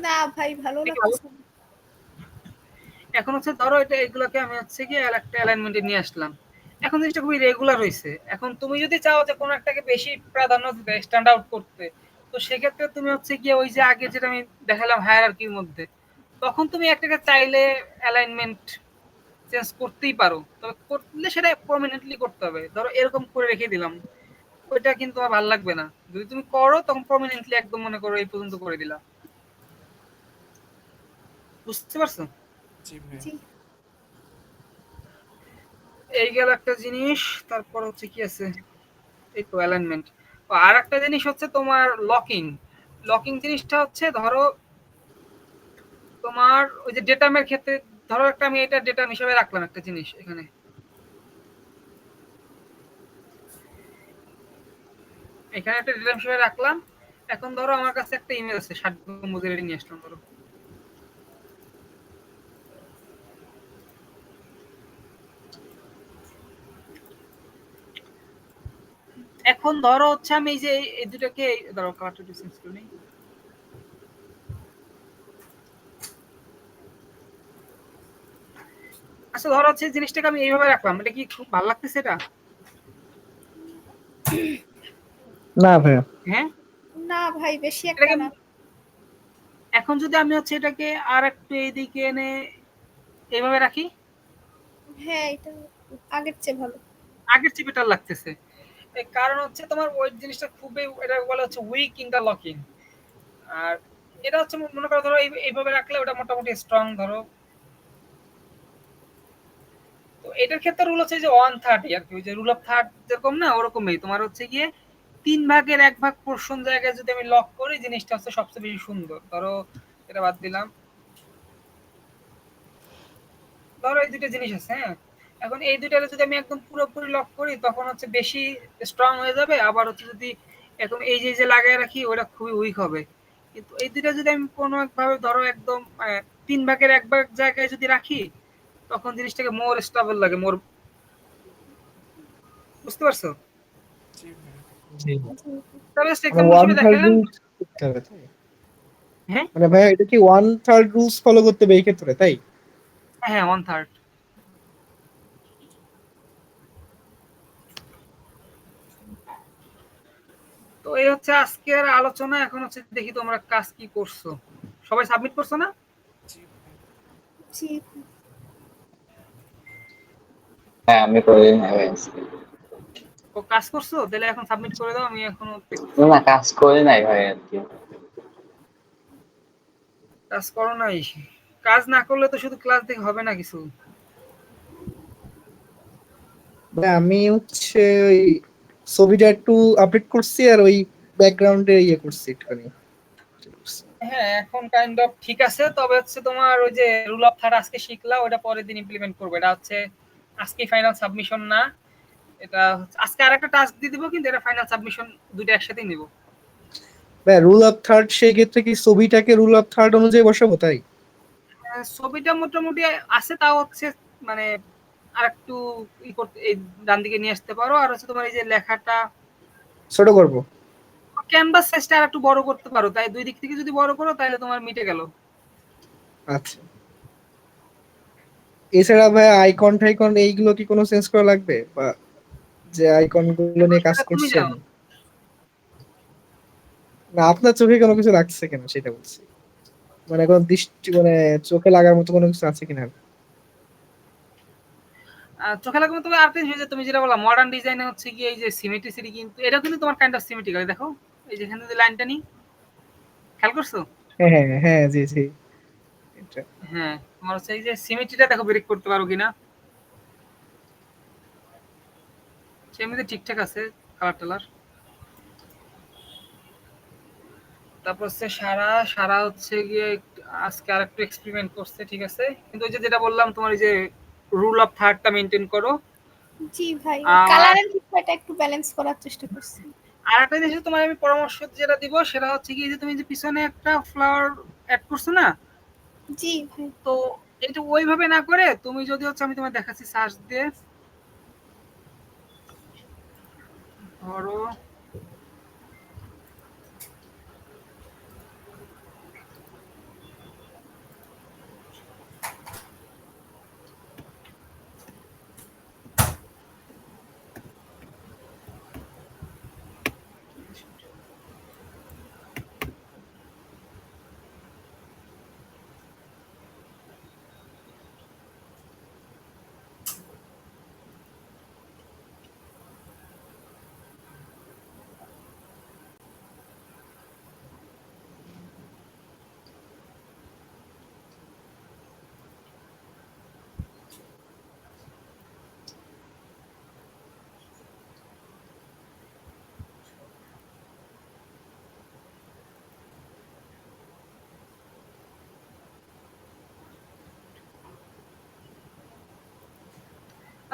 না ভাই, ভালো এটা কি ভালো? লাগছে না। এখন হচ্ছে ধরো এটা এগুলোকে আমি হচ্ছে কি একটা অ্যালাইনমেন্টে নিয়ে আসলাম। এখন জিনিসটা খুবই রেগুলার হয়েছে। এখন তুমি যদি চাও যে কোনো একটাকে বেশি প্রাধান্য দিতে, স্ট্যান্ড আউট করতে, তো সেক্ষেত্রে তুমি হচ্ছে গিয়ে ওই যে আগে যেটা আমি দেখালাম হায়ারার্কির মধ্যে, তখন তুমি একটাকে চাইলে অ্যালাইনমেন্ট চেঞ্জ করতেই পারো, তবে করলে সেটা পার্মানেন্টলি করতে হবে। ধরো এরকম করে রেখে দিলাম, ওইটা কিন্তু আমার ভালো লাগবে না। যদি তুমি করো তখন প্রমিনেন্টলি একদম মনে করো এই পর্যন্ত করে দিলা। বুঝতে পারছো? জি ভাইয়া। জি এই গেল একটা জিনিস। তারপর হচ্ছে কি আছে, এই তো অ্যালাইনমেন্ট। আর একটা জিনিস হচ্ছে তোমার লকিং। লকিং জিনিসটা হচ্ছে ধরো তোমার ওই যে ডেটামের ক্ষেত্রে, ধরো একটা আমি এটা ডেটাম হিসেবে রাখলাম একটা জিনিস এখানে, এখানে একটা ডেটাম হিসেবে রাখলাম। এখন ধরো আমার কাছে একটা ইমেজ আছে 60 গম্বুজের, এটা নিয়ে আসলাম ধরো। এখন ধরো হচ্ছে আমি এই যে এই দুটাকে ধরো কালারটা একটু চেঞ্জ করে নিই। আচ্ছা ধরো হচ্ছে জিনিসটাকে আমি এইভাবে রাখলাম, এটা কি খুব ভালো লাগতেছে এটা? না ভাইয়া। হ্যাঁ, না ভাই, বেশি একটা এটাকে না। এখন যদি আমি হচ্ছে এটাকে আর একটু এইদিকে এনে এইভাবে রাখি, হ্যাঁ, এটা আগের চেয়ে ভালো। আগের চেয়ে বেটার লাগতেছে। এর কারণ হচ্ছে তোমার ওই জিনিসটা খুবই, এটা বলা হচ্ছে উইক ইন্টারলকিং। আর এটা হচ্ছে মনে করো ধরো এইভাবে রাখলে ওটা মোটামুটি স্ট্রং ধরো। তো এটার ক্ষেত্রে রুল হচ্ছে যে 1/3 আর কি, ওই যে রুল অফ থার্ড যেরকম না, ওরকমই তোমার হচ্ছে গিয়ে 3/1 পোর্শন জায়গায় যদি আমি লক করি, জিনিসটা হচ্ছে সবচেয়ে বেশি সুন্দর। ধরো এটা বাদ দিলাম, ধরো এই দুটো জিনিস আছে, হ্যাঁ। এখন এই দুইটারে যদি আমি একদম পুরোপুরি লক করি তখন হচ্ছে বেশি স্ট্রং হয়ে যাবে, আবার হচ্ছে যদি এখন এই যে যে লাগায় রাখি ওটা খুবই উইক হবে। কিন্তু এই দুইটা যদি আমি কোনো একভাবে ধরো একদম 3/1 জায়গায় যদি রাখি, তখন জিনিসটাকে মোর স্টেবল লাগে, মোর, বুঝতে পারছো? জি ভাইয়া। জি। তবে মানে এক্সাম্পল ওয়ান হিসেবে থার্ড দেখালাম। রুলস করতে হবে তাই? হ্যাঁ মানে ভাইয়া এটা কি 1/3 রুলস ফলো করতে হবে এই ক্ষেত্রে, তাই? হ্যাঁ, 1/3। তো এই হচ্ছে আজকের আলোচনা। এখন হচ্ছে দেখি তোমরা কাজ কি করছো, সবাই সাবমিট করছো না? জি ভাইয়া। জি হ্যাঁ আমি করে দিন ভাই আজকে। ও কাজ করছো, তাহলে এখন সাবমিট করে দাও, আমি এখনো না দেখতেছি। না, কাজ করে নাই ভাই আর কি। কাজ করো নাই? কাজ না করলে তো শুধু ক্লাস দেখে হবে না কিছু। ভাই আমি হচ্ছে ওই ছবিটা একটু আপডেট করছি আর ওই ব্যাকগ্রাউন্ডে ইয়ে করছি একটুখানি। হ্যাঁ এখন কাইন্ড অফ ঠিক আছে, তবে হচ্ছে তোমার ওই যে রুল অফ থার্ড আজকে শিখলা, ওটা পরের দিন ইমপ্লিমেন্ট করবে। এটা হচ্ছে আজকে ফাইনাল সাবমিশন না, এটা আজকে আরেকটা টাস্ক দিয়ে দিব, কিন্তু এটা ফাইনাল সাবমিশন দুইটা একসাথেই নিব। ভাই রুল অফ থার্ড সেই ক্ষেত্রে কি ছবিটাকে রুল অফ থার্ড অনুযায়ী বসাবো, তাই? ছবিটা মোটামুটি আছে, তাও হচ্ছে মানে আর একটু ই করতে, এই ডান দিকে নিয়ে আসতে পারো। আর হচ্ছে তোমার এই যে লেখাটা, ছোট করব? ক্যানভাস সাইজটা আর একটু বড় করতে পারো, তাই দুই দিক থেকে যদি বড় করো তাহলে তোমার মিটে গেল। আচ্ছা। এছাড়া ভাই আইকন টাইকন এইগুলো কি কোনো চেঞ্জ করা লাগবে, বা যে আইকন গুলো নিয়ে কাজ সেটা তুমি করছেন? জানো। না আপনার চোখে কোনো কিছু লাগছে কিনা সেটা বলছি। মানে কোনো দৃষ্টি, মানে চোখে লাগার মতো কোনো কিছু আছে কিনা? চোখে লাগবে। তবে আরেকটা জিনিস যে তুমি যেটা বললা মডার্ন ডিজাইনে হচ্ছে কি এই যে সিমেট্রিসিটি, কিন্তু এটা কিন্তু তোমার কাইন্ড অফ সিমেট্রিক্যাল। দেখো এই যেখানে যদি লাইনটা নিই, খেয়াল করছো? হ্যাঁ হ্যাঁ হ্যাঁ, জি জি। এটা হ্যাঁ, তোমার হচ্ছে এই যে সিমেট্রিটা দেখো ব্রেক করতে পারো কিনা। সেমনি ঠিকঠাক আছে কালার টালার। তারপর হচ্ছে সারা সারা হচ্ছে গিয়ে আজকে আর একটু এক্সপেরিমেন্ট করছে, ঠিক আছে। কিন্তু ওই যে যেটা বললাম তোমার এই যে রুল অফ থার্ডটা মেনটেন করো। জি ভাই, আর কালারের বিষয়টা একটু ব্যালেন্স করার চেষ্টা করছি। আর একটা জিনিস তোমার আমি পরামর্শ যেটা দিব সেটা হচ্ছে কি, যে তুমি যে পিছনে একটা ফ্লাওয়ার অ্যাড করছো না, জি ভাই। তো এটা ওইভাবে না করে তুমি যদি হচ্ছে, আমি তোমার দেখাচ্ছি সার্চ দিয়ে, ধরো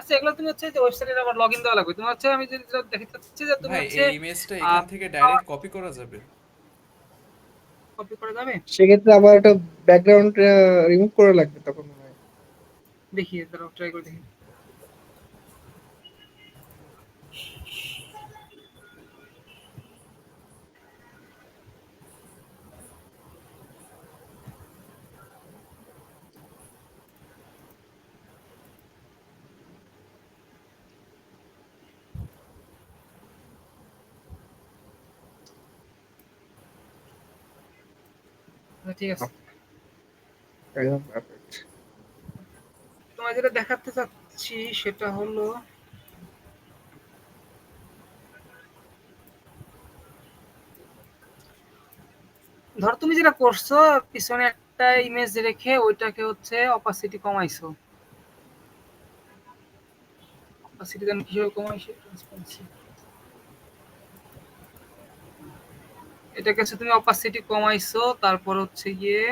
আচ্ছা এগুলো তুমি হচ্ছে যে ওয়েবসাইটে আবার লগইন দেওয়া লাগবে। তুমি হচ্ছে আমি যদি দেখতে চাচ্ছি যে তুমি ভাই হচ্ছে এই ইমেজটা এখান থেকে ডাইরেক্ট কপি করা যাবে? কপি করা যাবে। সেক্ষেত্রে আমার একটা ব্যাকগ্রাউন্ড রিমুভ করা লাগবে তখন মনে হয়। দেখি দাঁড়াও ট্রাই করে দেখি। ঠিক আছে। একদম perfect। তোমায় যেটা দেখাতে চাচ্ছি সেটা হলো ধর তুমি যেটা করছো পিছনে একটা ইমেজ রেখে ওইটাকে হচ্ছে অপাসিটি কমাইছো। অপাসিটি দেন কিভাবে কমাইছো? ট্রান্সপারেন্সি। এটাকে হচ্ছে তুমি অপাসিটি কমাইছো, তারপর হচ্ছে গিয়ে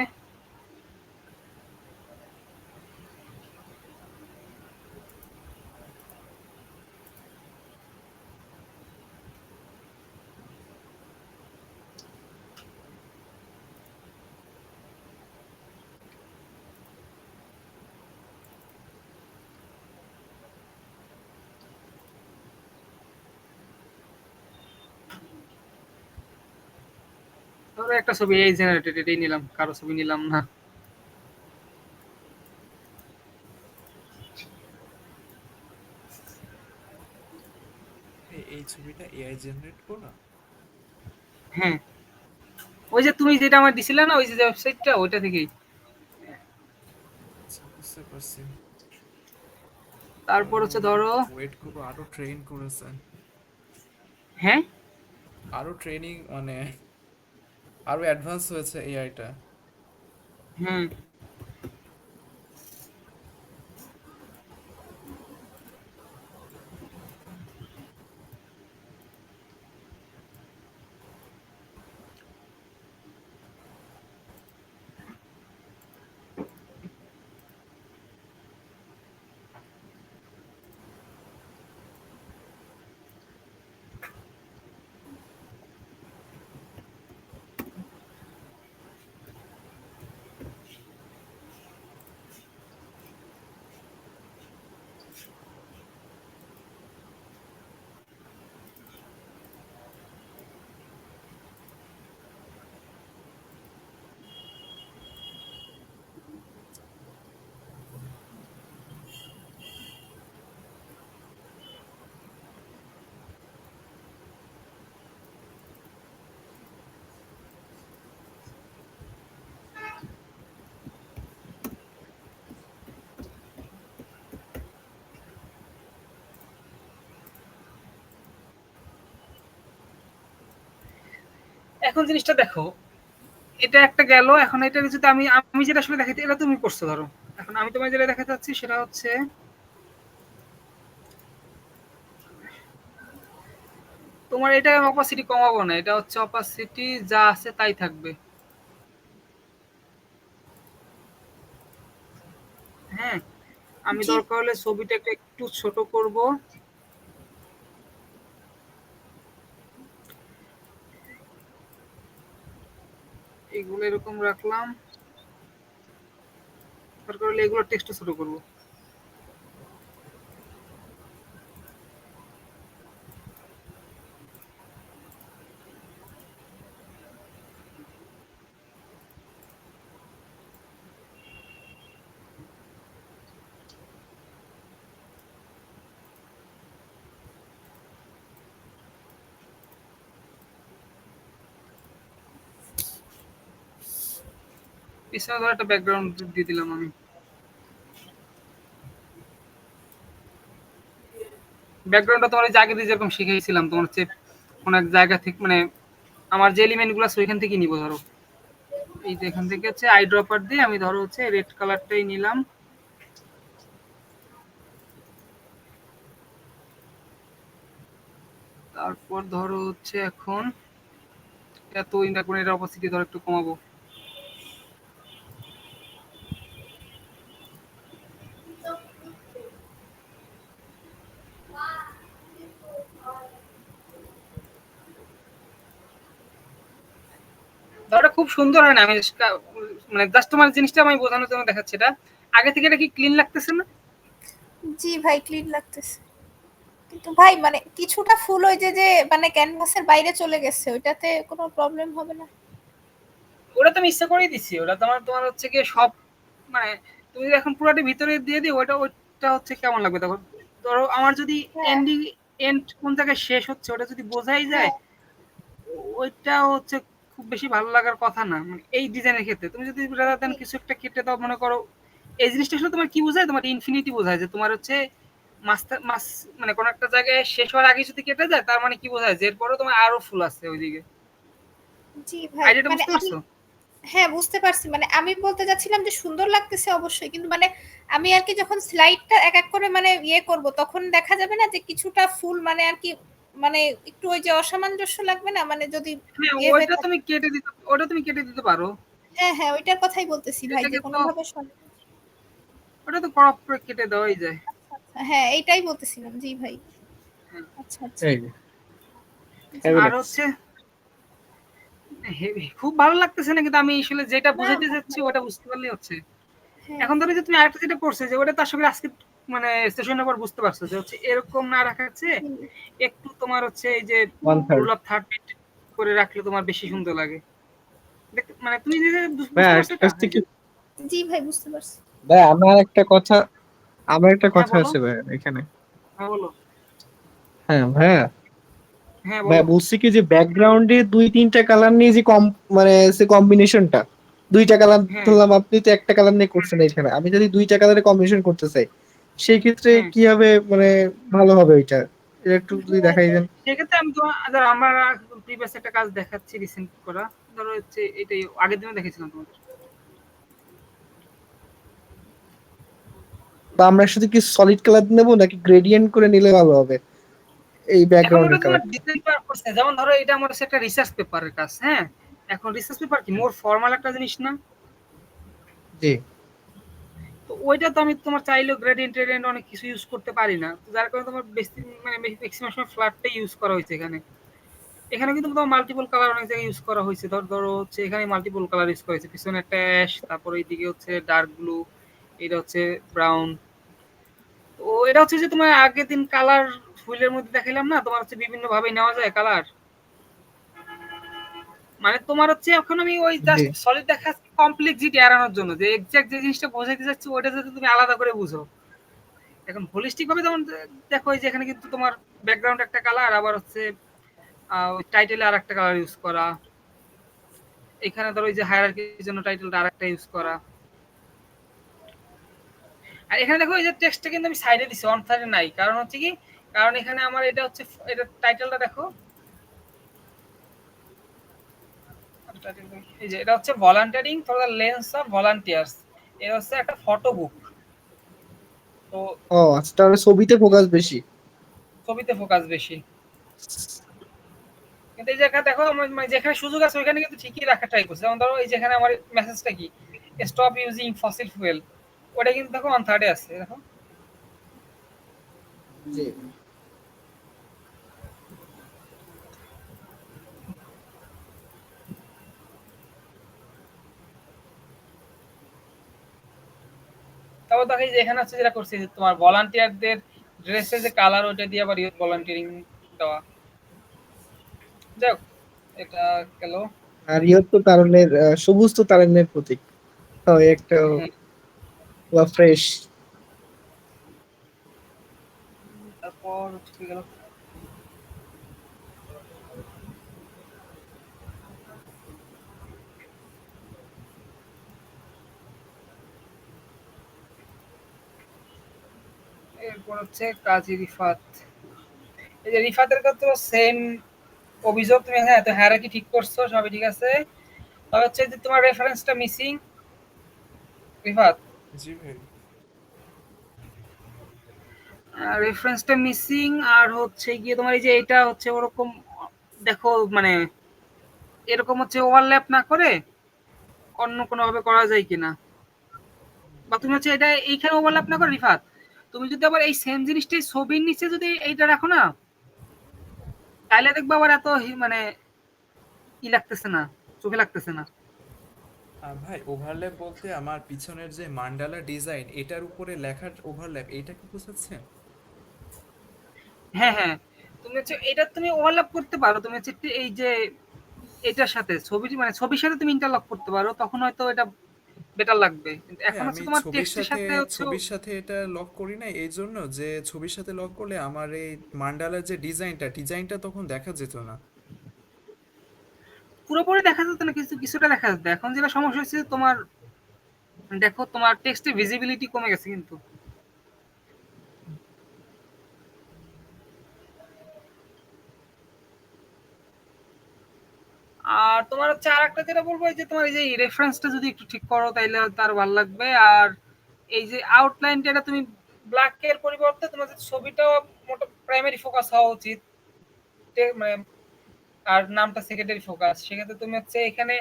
ধরো একটা ছবি এই জেনারেটেড এটাই নিলাম, কারো ছবি নিলাম না। এই ছবিটা এআই জেনারেট করা? হ্যাঁ, ওই যে তুমি যেটা আমার দিছিলে না ওই যে ওয়েবসাইটটা ওইটা থেকেই। আচ্ছা বুঝতে পারছি। তারপর হচ্ছে ধরো ওয়েট করো, আরো ট্রেন করেছেন? হ্যাঁ আরো ট্রেনিং মানে আরো অ্যাডভান্স হয়েছে এআইটা। হুম। এখন জিনিসটা দেখো, এটা একটা গেল। এখন এটা যদি আমি আমি যেটা আসলে দেখাইতে, এটা তুমি করছো ধরো। এখন আমি তোমায় যেটা দেখাতে চাচ্ছি সেটা হচ্ছে তোমার এটা অপাসিটি কমাবো না, এটা হচ্ছে অপাসিটি যা আছে তাই থাকবে। হ্যাঁ, আমি জি। দরকার হলে ছবিটাকে একটু ছোট করব। এগুলো এরকম রাখলাম, দরকার হলে এগুলো টেক্সট ছোট করব। পিছনে ধর একটা ব্যাকগ্রাউন্ড দিয়ে দিলাম আমি। ব্যাকগ্রাউন্ডটা তোমার ওই যে আগে দিয়ে যেরকম শিখিয়েছিলাম, তোমার হচ্ছে কোনো এক জায়গা থেকে মানে আমার যে এলিমেন্ট গুলো আছে ওইখান থেকে নিব। ধরো এই যে এখান থেকে হচ্ছে আই ড্রপার দিয়ে আমি ধরো হচ্ছে রেড কালারটাই নিলাম। তারপর ধরো হচ্ছে এখন এত ইন্টারকোনের এর অপাসিটি ধরো একটু কমাবো। ওটা খুব সুন্দর হয় না, আমি মানে জাস্ট তোমার জিনিসটা আমি বোঝানোর জন্য দেখাচ্ছি। এটা আগে থেকে এটা কি ক্লিন লাগতেছে না? জি ভাই, ক্লিন লাগতেছে। কিন্তু ভাই মানে কিছুটা ফুল ওই যে মানে ক্যানভাসের বাইরে চলে গেছে, ওইটাতে কোনো প্রবলেম হবে না? ওটা তো আমি ইচ্ছা করেই দিচ্ছি, ওটা তোমার তোমার হচ্ছে গিয়ে সব মানে তুমি যদি এখন পুরোটা ভিতরে দিয়ে দিই ওইটা হচ্ছে কেমন লাগবে তখন? ধরো আমার যদি হ্যাঁ, এন্ডিং এন্ড কোন জায়গায় শেষ হচ্ছে ওটা যদি বোঝাই যায়, হ্যাঁ, ওইটা হচ্ছে খুব বেশি ভালো লাগার কথা না মানে এই ডিজাইনের ক্ষেত্রে। তুমি যদি রাদার দেন কিছু একটা কেটে দাও, মনে করো এই জিনিসটা আসলে তোমার কি বোঝায়, তোমার ইনফিনিটি বোঝায় যে তোমার হচ্ছে মাস্টার মাস মানে কোন একটা জায়গায় শেষ হওয়ার আগে যদি কেটে যায় তার মানে কি বোঝায় যে এরপরে তোমার আরো ফুল আছে ওইদিকে। জি ভাই। আইডিয়াটা মানে বুঝতে আমি পারছো? হ্যাঁ, বুঝতে পারছি। মানে আমি বলতে চাচ্ছিলাম যে সুন্দর লাগতেছে অবশ্যই। কিন্তু মানে আমি আরকি যখন স্লাইডটা এক করে মানে ইয়ে করব, তখন দেখা যাবে না যে কিছুটা ফুল মানে আরকি মানে একটু ওই যে অসামঞ্জস্য লাগবে না? মানে যদি হ্যাঁ, ইয়ে হয়ে থাকে। ওটা তুমি কেটে দিতে পারো। হ্যাঁ, হ্যাঁ, ওইটার কথাই বলতেছি ভাই, যে এটাকে তো কোনোভাবে ওটা তো ক্রপ করে কেটে দেওয়াই যায়। আচ্ছা, হ্যাঁ, এইটাই বলতেছিলাম। জি ভাই। হ্যাঁ। আচ্ছা, আচ্ছা। এই যে জি। আর fabulous। হচ্ছে খুব ভালো লাগতেছে না, কিন্তু আমি আসলে যেটা না বুঝাইতে চাচ্ছি ভাই, ওটা বুঝতে পারলেই হচ্ছে। হ্যাঁ, এখন ধরো যে তুমি আরেকটা যেটা করছে যে ওটা তো আসলে আজকে মানে সেশনের পর বুঝতে পারছো যে হচ্ছে এরকম না রাখার চেয়ে জি। একটু তোমার হচ্ছে এই যে 1/3। রুল অফ থার্ড করে রাখলে তোমার বেশি সুন্দর লাগে। মানে তুমি যে ভাই বুঝতে পারছো আরেকটা এটা হচ্ছে এই কি, যে জি ভাই, বুঝতে পারছি। ভাই আমার একটা হ্যাঁ কথা বলো। আছে ভাই এখানে। হ্যাঁ বলো। হ্যাঁ ভাইয়া, হ্যাঁ ভাই বলো। বলছি কি যে ব্যাকগ্রাউন্ডে 2-3টা কালার নিয়ে যে মানে সে কম্বিনেশনটা, 2টা কালার হ্যাঁ, ধরলাম, আপনি তো একটা কালার নিয়ে করছেন এখানে, আমি যদি 2টা কালারের কম্বিনেশন করতে চাই সেই ক্ষেত্রে হ্যাঁ। কিভাবে মানে ভালো হবে ওইটা, এটা একটু যদি দেখাই দেন। সেক্ষেত্রে আমি তোমার ধরো আমার প্রিভিয়াস একটা কাজ দেখাচ্ছি রিসেন্ট করা। ধরো হচ্ছে এটাই আগের দিনও দেখেছিলাম তোমাদের। বা আমরা শুধু কি সলিড কালার নেবো নাকি গ্রেডিয়েন্ট করে নিলে ভালো হবে এই এখন ওটা ব্যাকগ্রাউন্ডের তোমার কালারটা? ডিজাইন পারপাস, যেমন ধরো এটা আমার হচ্ছে একটা রিসার্চ পেপারের কাজ। হ্যাঁ, এখন রিসার্চ পেপার কি মোর ফর্মাল একটা জিনিস না? জি তো ওইটা তো আমি তোমার চাইলেও গ্রেডিয়েন্ট টেডিয়েন্ট অনেক কিছু ইউজ করতে পারি না, তো যার কারণে তোমার বেশি মানে ম্যাক্সিমাম সময় ফ্ল্যাটটাই ইউজ করা হয়েছে এখানে। এখানে কিন্তু তোমার মাল্টিপল কালার অনেক জায়গায় ইউজ করা হয়েছে। ধরো হচ্ছে এখানে মাল্টিপল কালার ইউজ করা হয়েছে, পিছনে একটা অ্যাশ, তারপর এইদিকে হচ্ছে ডার্ক ব্লু, এটা হচ্ছে ব্রাউন। তো এটা হচ্ছে যে তোমার আগের দিন কালার ফুলের মধ্যে দেখাইলাম না, তোমার হচ্ছে বিভিন্ন ভাবে নেওয়া যায় কালার। মানে তোমার হচ্ছে এখন আমি ওই জি জাস্ট সলিড দেখাচ্ছি কমপ্লেক্সিটি এড়ানোর জন্য, যে এক্সাক্ট যে জিনিসটা বোঝাইতে চাচ্ছি ওটা যাতে তুমি আলাদা করে বুঝো। এখন হোলিস্টিক ভাবে যেমন দেখো এই যে এখানে কিন্তু তোমার ব্যাকগ্রাউন্ড একটা কালার, আবার হচ্ছে ওই টাইটেলে আর একটা কালার ইউজ করা। এখানে ধরো ওই যে হায়ারার্কির জন্য টাইটেলটা আরেকটা ইউজ করা। আর এখানে দেখো এই যে টেক্সটটা কিন্তু আমি সাইডে দিছি, অন সাইডে নাই। কারণ হচ্ছে কি, কারণ এখানে আমার এটা হচ্ছে এটা টাইটেলটা দেখো, এই যে এটা হচ্ছে volunteering for the lens of volunteers. এটা হচ্ছে একটা ফটো বুক। তো ও আচ্ছা, তাহলে ছবিতে ফোকাস বেশি। ছবিতে ফোকাস বেশি। কিন্তু এই জায়গা দেখো আমার মানে যেখানে সুযোগ আছে ওইখানে কিন্তু ঠিকই রাখা ট্রাই করছে। যেমন ধরো এই যেখানে আমার মেসেজটা কি, স্টপ ইউজিং ফসিল ফুয়েল, ওটা কিন্তু দেখো অন থার্ডে আছে দেখো। জি তারপর দেখো এই যে এখানে হচ্ছে যেটা করছে যে তোমার ভলান্টিয়ারদের ড্রেসের যে কালার ওইটা দিয়ে আবার ইউথ ভলান্টিয়ারিং দেওয়া। যাই হোক, এটা গেল। আর তো তারুণ্যের সবুজ তো তারুণ্যের প্রতীক, তো একটা হ্যাঁ, ফ্রেশ। তারপর ঠিক গেল। এরপর হচ্ছে কাজী রিফাত। এই যে রিফাতের ক্ষেত্রে সেম অভিযোগ। তুমি হ্যাঁ তো হায়ারার্কি ঠিক করছো, সবই ঠিক আছে, তবে হচ্ছে যে তোমার রেফারেন্সটা মিসিং রিফাত। জি ভাই। রেফারেন্সটা মিসিং, আর হচ্ছে গিয়ে তোমার এই যে এটা হচ্ছে ওরকম দেখো মানে এরকম হচ্ছে ওভারল্যাপ না করে অন্য কোনো ভাবে করা যায় কিনা। বা তুমি হচ্ছে এটা এইখানে ওভারল্যাপ না করে রিফাত, তুমি যদি আবার এই সেম জিনিসটাই ছবির নিচে যদি এইটা রাখো না, তাহলে দেখবো আবার এত মানে ই লাগতেছে না, চোখে লাগতেছে না। ভাই ওভারল্যাপ বলতে আমার পিছনের যে মান্ডালা ডিজাইন এটার উপরে লেখার ওভারল্যাপ, এটা কি বোঝাচ্ছেন? হ্যাঁ, হ্যাঁ। তুমি হচ্ছে এটা তুমি ওভারল্যাপ করতে পারো। তুমি হচ্ছে এই যে এটার সাথে ছবিটি মানে ছবির সাথে তুমি ইন্টারলক করতে পারো। তখন হয়তো এটা বেটার লাগবে। কিন্তু ভাই এখন হচ্ছে আমি তোমার টেক্সটের সাথে হচ্ছে ছবির সাথে এটা লক করি না এই জন্য যে ছবির সাথে লক করলে আমার এই মান্ডালার যে ডিজাইনটা তখন দেখা যেত না। পুরোপুরি দেখা যেত না, কিছুটা দেখা যেত। এখন যেটা সমস্যা হচ্ছে তোমার দেখো তোমার টেক্সটের ভিজিবিলিটি কমে গেছে কিন্তু। আর তোমার হচ্ছে আরেকটা যেটা বলবো এই যে তোমার এই যে রেফারেন্সটা যদি একটু ঠিক করো তাইলে তার ভালো লাগবে। আর এই যে আউটলাইনটা এটা তুমি ব্ল্যাক এর পরিবর্তে তোমার যে ছবিটা মোটা প্রাইমারি ফোকাস হওয়া উচিত, মানে আর নামটা সেকেন্ডারি ফোকাস। সেক্ষেত্রে তুমি হচ্ছে এখানে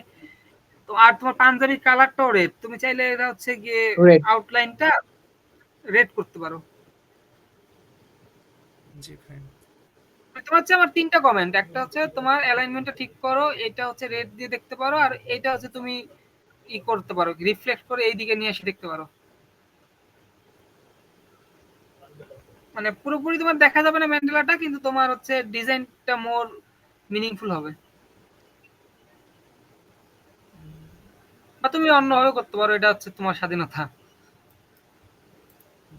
তো আর তোমার পাঞ্জাবি কালারটাও রেড, তুমি চাইলে এটা হচ্ছে গিয়ে রেড। আউটলাইনটা রেড করতে পারো। জি ভাই। তোমার হচ্ছে আমার ৩ টা কমেন্ট। একটা হচ্ছে তোমার অ্যালাইনমেন্টটা ঠিক করো, এটা হচ্ছে রেড দিয়ে দেখতে পারো। আর এটা হচ্ছে তুমি করতে পারো, রিফ্লেক্ট করে এই দিকে নিয়ে এসে দেখতে পারো। মানে পুরোপুরি তোমার দেখা যাবে না ম্যান্ডেলাটা, কিন্তু তোমার হচ্ছে ডিজাইনটা মোর মিনিংফুল হবে। বা তুমি অন্যভাবে করতে পারো, এটা হচ্ছে তোমার স্বাধীনতা।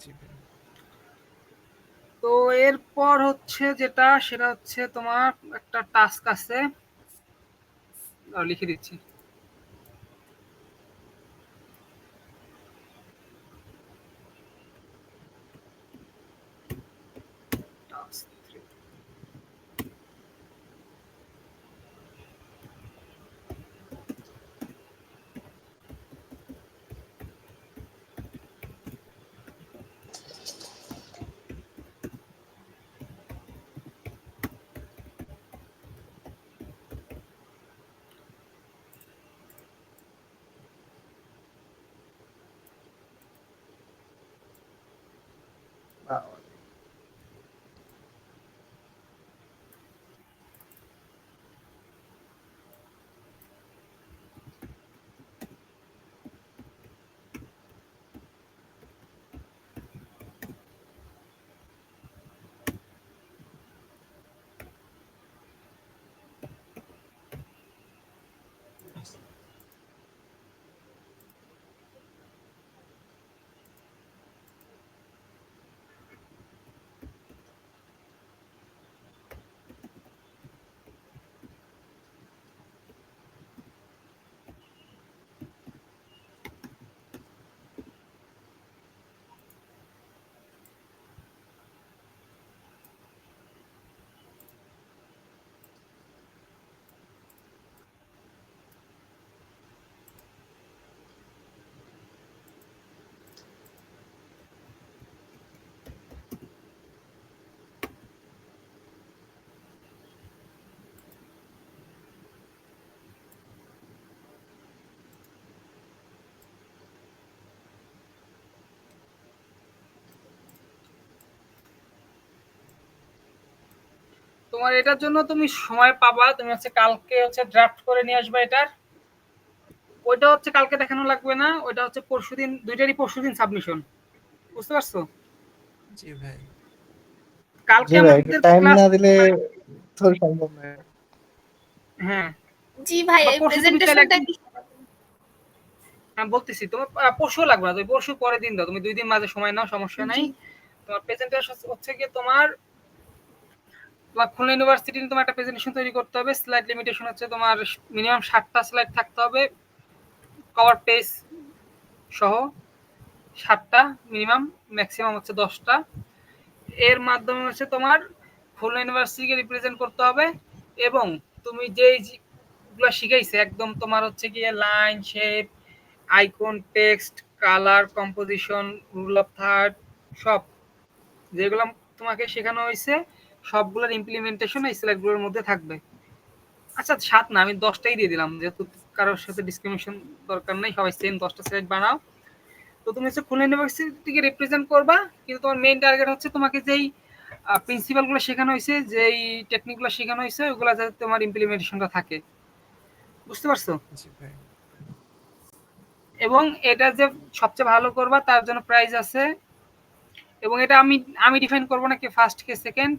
জি ভাই। তো এরপর হচ্ছে যেটা সেটা হচ্ছে তোমার একটা টাস্ক আছে, লিখে দিচ্ছি। Task 3 তোমার এটার জন্য তুমি সময় পাবা। তুমি হচ্ছে কালকে হচ্ছে ড্রাফট করে নিয়ে আসবে এটার। ওইটা হচ্ছে কালকে দেখানো লাগবে না, ওইটা হচ্ছে পরশুদিন, দুইটারই পরশুদিন সাবমিশন। বুঝতে পারছো? জি ভাই। কালকে জি ভাই, একটু আমাদের টাইম ক্লাস, না দিলে তো সম্ভব নয়। হ্যাঁ, জি ভাই, বা এই পরশু তুমি চাইলে প্রেজেন্টেশনটা কি আমি বলতেছি তোমার পরশু লাগবে না, তুমি পরশু পরের দিন দাও, তুমি ২ দিন মাঝে সময় নাও, সমস্যা নাই। জি তোমার প্রেজেন্টেশন হচ্ছে গিয়ে তোমার খুলনা ইউনিভার্সিটির তোমার একটা প্রেজেন্টেশন তৈরি করতে হবে। স্লাইড লিমিটেশন হচ্ছে তোমার মিনিমাম ৭টা স্লাইড থাকতে হবে, কভার পেজ সহ ৭টা মিনিমাম, ম্যাক্সিমাম হচ্ছে ১০টা। এর মাধ্যমে হচ্ছে তোমার খুলনা ইউনিভার্সিটিকে রিপ্রেজেন্ট করতে হবে। এবং তুমি যেগুলো শিখাইছে একদম তোমার হচ্ছে গিয়ে line, shape, icon, text, colour, composition, rule of third, সব যেগুলো তোমাকে শেখানো হয়েছে সবগুলোর ইমপ্লিমেন্টেশন এই স্লাইডগুলোর মধ্যে থাকবে। আচ্ছা ৭ না, আমি ১০টাই দিয়ে দিলাম, যেহেতু কারোর সাথে ডিসক্রিমিনেশন দরকার নেই, সবাই সেম ১০টা স্লাইড বানাও। তো তুমি হচ্ছে খুলনা ইউনিভার্সিটিকে রিপ্রেজেন্ট করবা, কিন্তু তোমার মেইন টার্গেট হচ্ছে তোমাকে যেই প্রিন্সিপালগুলো শেখানো হয়েছে, যেই টেকনিকগুলো শেখানো হয়েছে ওইগুলো যাতে তোমার ইমপ্লিমেন্টেশনটা থাকে। বুঝতে পারছো? জি ভাই। এবং এটা যে সবচেয়ে ভালো করবা তার জন্য প্রাইজ আছে, এবং এটা আমি ডিফাইন করবো না কে ফার্স্ট কে সেকেন্ড,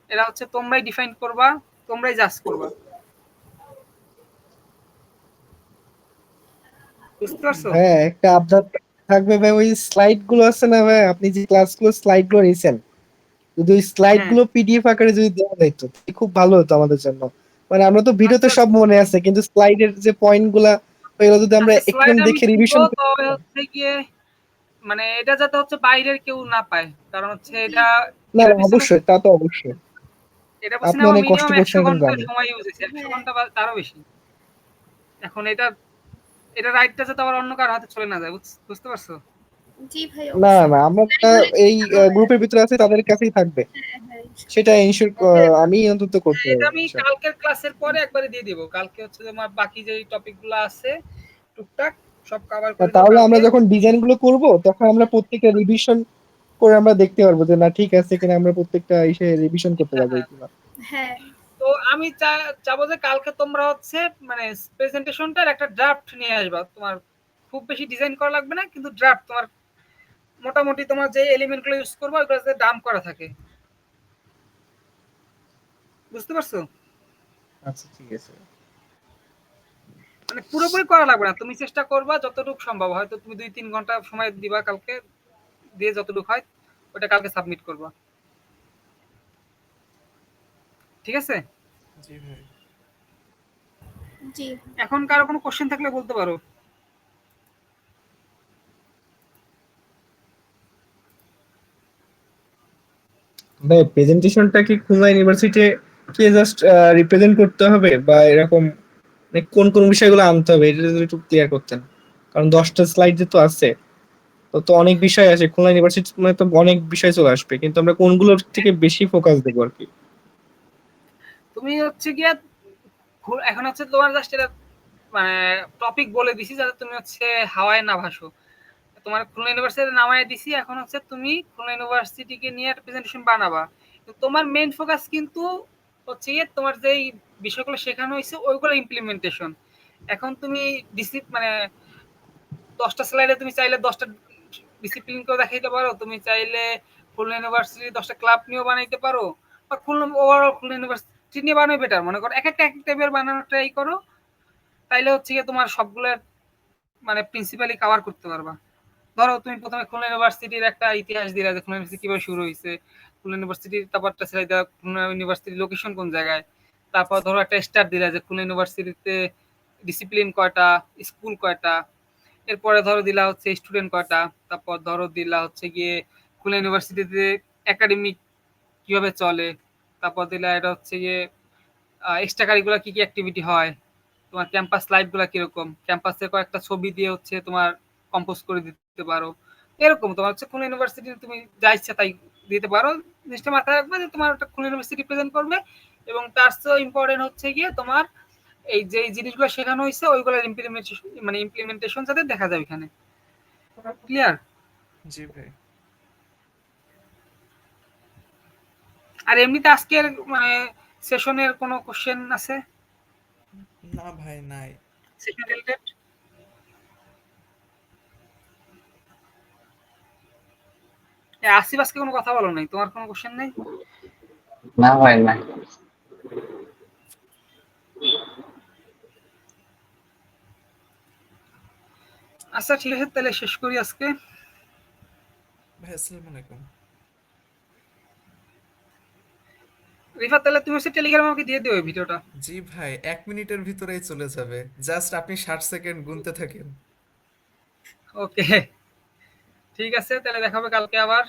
এটা হচ্ছে তোমরাই ডিফাইন করবা, তোমরাই জাজ করবা। বুঝতে পারছো? হ্যাঁ, একটা আবদার থাকবে ভাই, ওই স্লাইড গুলো আছে না ভাই, আপনি যে ক্লাসগুলো স্লাইড গুলো নিয়েছেন, যদি ওই স্লাইড হ্যাঁ, গুলো পিডিএফ আকারে যদি দেওয়া যাইতো তাহলে খুব ভালো হতো আমাদের জন্য। মানে আমরা তো ভিডিওতে আচ্ছা সব মনে আছে, কিন্তু স্লাইডের যে পয়েন্ট গুলা ওইগুলো যদি আমরা আচ্ছা, স্লাইড একটুখানি আমি দেখে দিব, রিভিশন। তবে হচ্ছে গিয়ে মানে এটা যাতে হচ্ছে বাইরের কেউ না পায়, কারণ হচ্ছে এটা না এটার না, পিছনে অবশ্যই, তা তো অবশ্যই। এটার পিছনে আপনি আমার অনেক কষ্ট মিনিমাম করছেন 100 এটা তো ঘন্টা জানি। সময় ইউজ হয়েছে, 100 হ্যাঁ ঘন্টা বা তারও বেশি। এখন এটা রাইটটা যাতে আবার অন্য কারো হাতে চলে না যায়, বুঝতে পারছো? জি ভাই, না অবশ্যই। না, আমরা স্লাইড হলে এই ভালো হয় আর গ্রুপের ভিতরে আছে তাদের কাছেই থাকবে, হ্যাঁ হ্যাঁ ইনশাআল্লাহ। সেটা ইনশিওর আমি অন্তত করতে এটা পারবো আমি ইনশাআল্লাহ। কালকের ক্লাসের পরে একবারে দিয়ে দিব। কালকে হচ্ছে তোমার বাকি যে টপিকগুলো আছে টুকটাক সব কভার করে দিব তাহলে আমরা কালকে। যখন ডিজাইন গুলো করবো তখন আমরা প্রত্যেকটা রিভিশন করে আমরা দেখতে পারবো যে না ঠিক আছে কিনা, আমরা প্রত্যেকটা এসে রিভিশন করতে হ্যাঁ, পারবো হ্যাঁ। এইগুলা। হ্যাঁ তো আমি চাবো যে কালকে তোমরা হচ্ছে মানে প্রেজেন্টেশনটার একটা ড্রাফট নিয়ে আসবা। তোমার খুব বেশি ডিজাইন করা লাগবে না, কিন্তু ড্রাফট তোমার মোটামুটি তোমার যে এলিমেন্টগুলো ইউজ করবো ওইগুলো যাতে ডাম করা থাকে। বুঝতে পারছো? আচ্ছা ঠিক আছে। মানে পুরোপুরি করা লাগবে না, তুমি চেষ্টা করবা যতটুকু সম্ভব। হয়তো তুমি 2-3 ঘন্টা সময় দিবা কালকে, দিয়ে যতটুকু হয় ওটা কালকে সাবমিট করবা। ঠিক আছে? জি ভাই। জি এখন কারো কোনো কোশ্চেন থাকলে বলতে পারো। ভাই, প্রেজেন্টেশনটা কি খুলনা ইউনিভার্সিটি কে জাস্ট রিপ্রেজেন্ট করতে হবে, বা এরকম মানে কোন কোন বিষয়গুলো আনতে হবে, এটা যদি একটু ক্লিয়ার করতেন। কারণ 10টা স্লাইড যে তো আছে, তো তো অনেক বিষয় আছে খুলনা ইউনিভার্সিটি, মানে তো অনেক বিষয় চলে আসবে, কিন্তু আমরা কোনগুলোর থেকে বেশি ফোকাস দেবো আর কি। তুমি হচ্ছে গিয়া এখন হচ্ছে তোমার জাস্ট এটা মানে টপিক বলে দিছি যাতে তুমি হচ্ছে হাওয়ায় না ভাসো। তোমার খুলনা ইউনিভার্সিটি নামায় দিছি, এখন হচ্ছে তুমি খুলনা ইউনিভার্সিটিকে নিয়ে একটা প্রেজেন্টেশন বানাবা। তো তোমার মেইন ফোকাস কিন্তু হচ্ছে গিয়ে তোমার যেই বিষয়গুলো শেখানো হয়েছে ওইগুলো ইমপ্লিমেন্টেশন। এখন তুমি মানে 10টা স্লাইডে তুমি চাইলে 10টা ডিসিপ্লিন করে দেখাইতে পারো, তুমি চাইলে খুলনা ইউনিভার্সিটি 10টা ক্লাব নিয়েও বানাইতে পারো, বা খুলনা ওভারঅল খুলনা ইউনিভার্সিটি নিয়ে বানাই বেটার। মনে করো এক একটা এক টাইপের বানানোর ট্রাই করো, তাইলে হচ্ছে গিয়ে তোমার সবগুলো মানে প্রিন্সিপালি কভার করতে পারবা। ধরো তুমি প্রথমে খুলনা ইউনিভার্সিটির একটা ইতিহাস দিলা যে খুলনা ইউনিভার্সিটি কিভাবে শুরু হয়েছে, খুলনা ইউনিভার্সিটির তারপরটা ছেড়ে দেওয়া খুলনা ইউনিভার্সিটির লোকেশন কোন জায়গায়, তারপর ধরো একটা স্টার দিলা যে খুলনা ইউনিভার্সিটিতে ডিসিপ্লিন কয়টা, স্কুল কয়টা, এরপরে ধরো দিলা হচ্ছে স্টুডেন্ট কয়টা, তারপর ধরো দিলা হচ্ছে গিয়ে খুলনা ইউনিভার্সিটিতে একাডেমিক কিভাবে চলে, তারপর দিলা এটা হচ্ছে গিয়ে এক্সট্রা কারিকুলার কি কি অ্যাক্টিভিটি হয়, তোমার ক্যাম্পাস লাইফগুলো কিরকম, ক্যাম্পাসে কয়েকটা ছবি দিয়ে হচ্ছে তোমার কম্পোজ করে দিতে পারো। এরকম তোমার হচ্ছে খুলনা ইউনিভার্সিটি তুমি যা ইচ্ছা তাই দিতে পারো। জিনিসটা মাথায় রাখবে যে তোমার একটা খুলনা ইউনিভার্সিটি প্রেজেন্ট করবে, এবং তার চেয়েও ইম্পর্টেন্ট হচ্ছে গিয়ে তোমার এই যে জিনিসগুলো শেখানো হয়েছে ওইগুলোর ইমপ্লিমেন্টেশন যাতে দেখা যায় এখানে। ক্লিয়ার? জি ভাই। আর এমনিতে আজকের মানে সেশনের কোনো কোশ্চেন আছে না ভাই, নাই। Session related? আসিফ আজকে কোনো কথা বলো নাই, তোমার কোনো কোশ্চেন নেই? না ভাই না। আচ্ছা ঠিক আছে, তাহলে শেষ করি আজকে। ভাই আসসালামু আলাইকুম। রিফাত, তাহলে তুমি হচ্ছে টেলিগ্রামে আমাকে দিয়ে দিও এই ভিডিওটা। জি ভাই, 1 মিনিটের ভিতরেই চলে যাবে। জাস্ট আপনি 60 সেকেন্ড গুনতে থাকেন। ওকে, ঠিক আছে, তাহলে দেখা হবে কালকে আবার।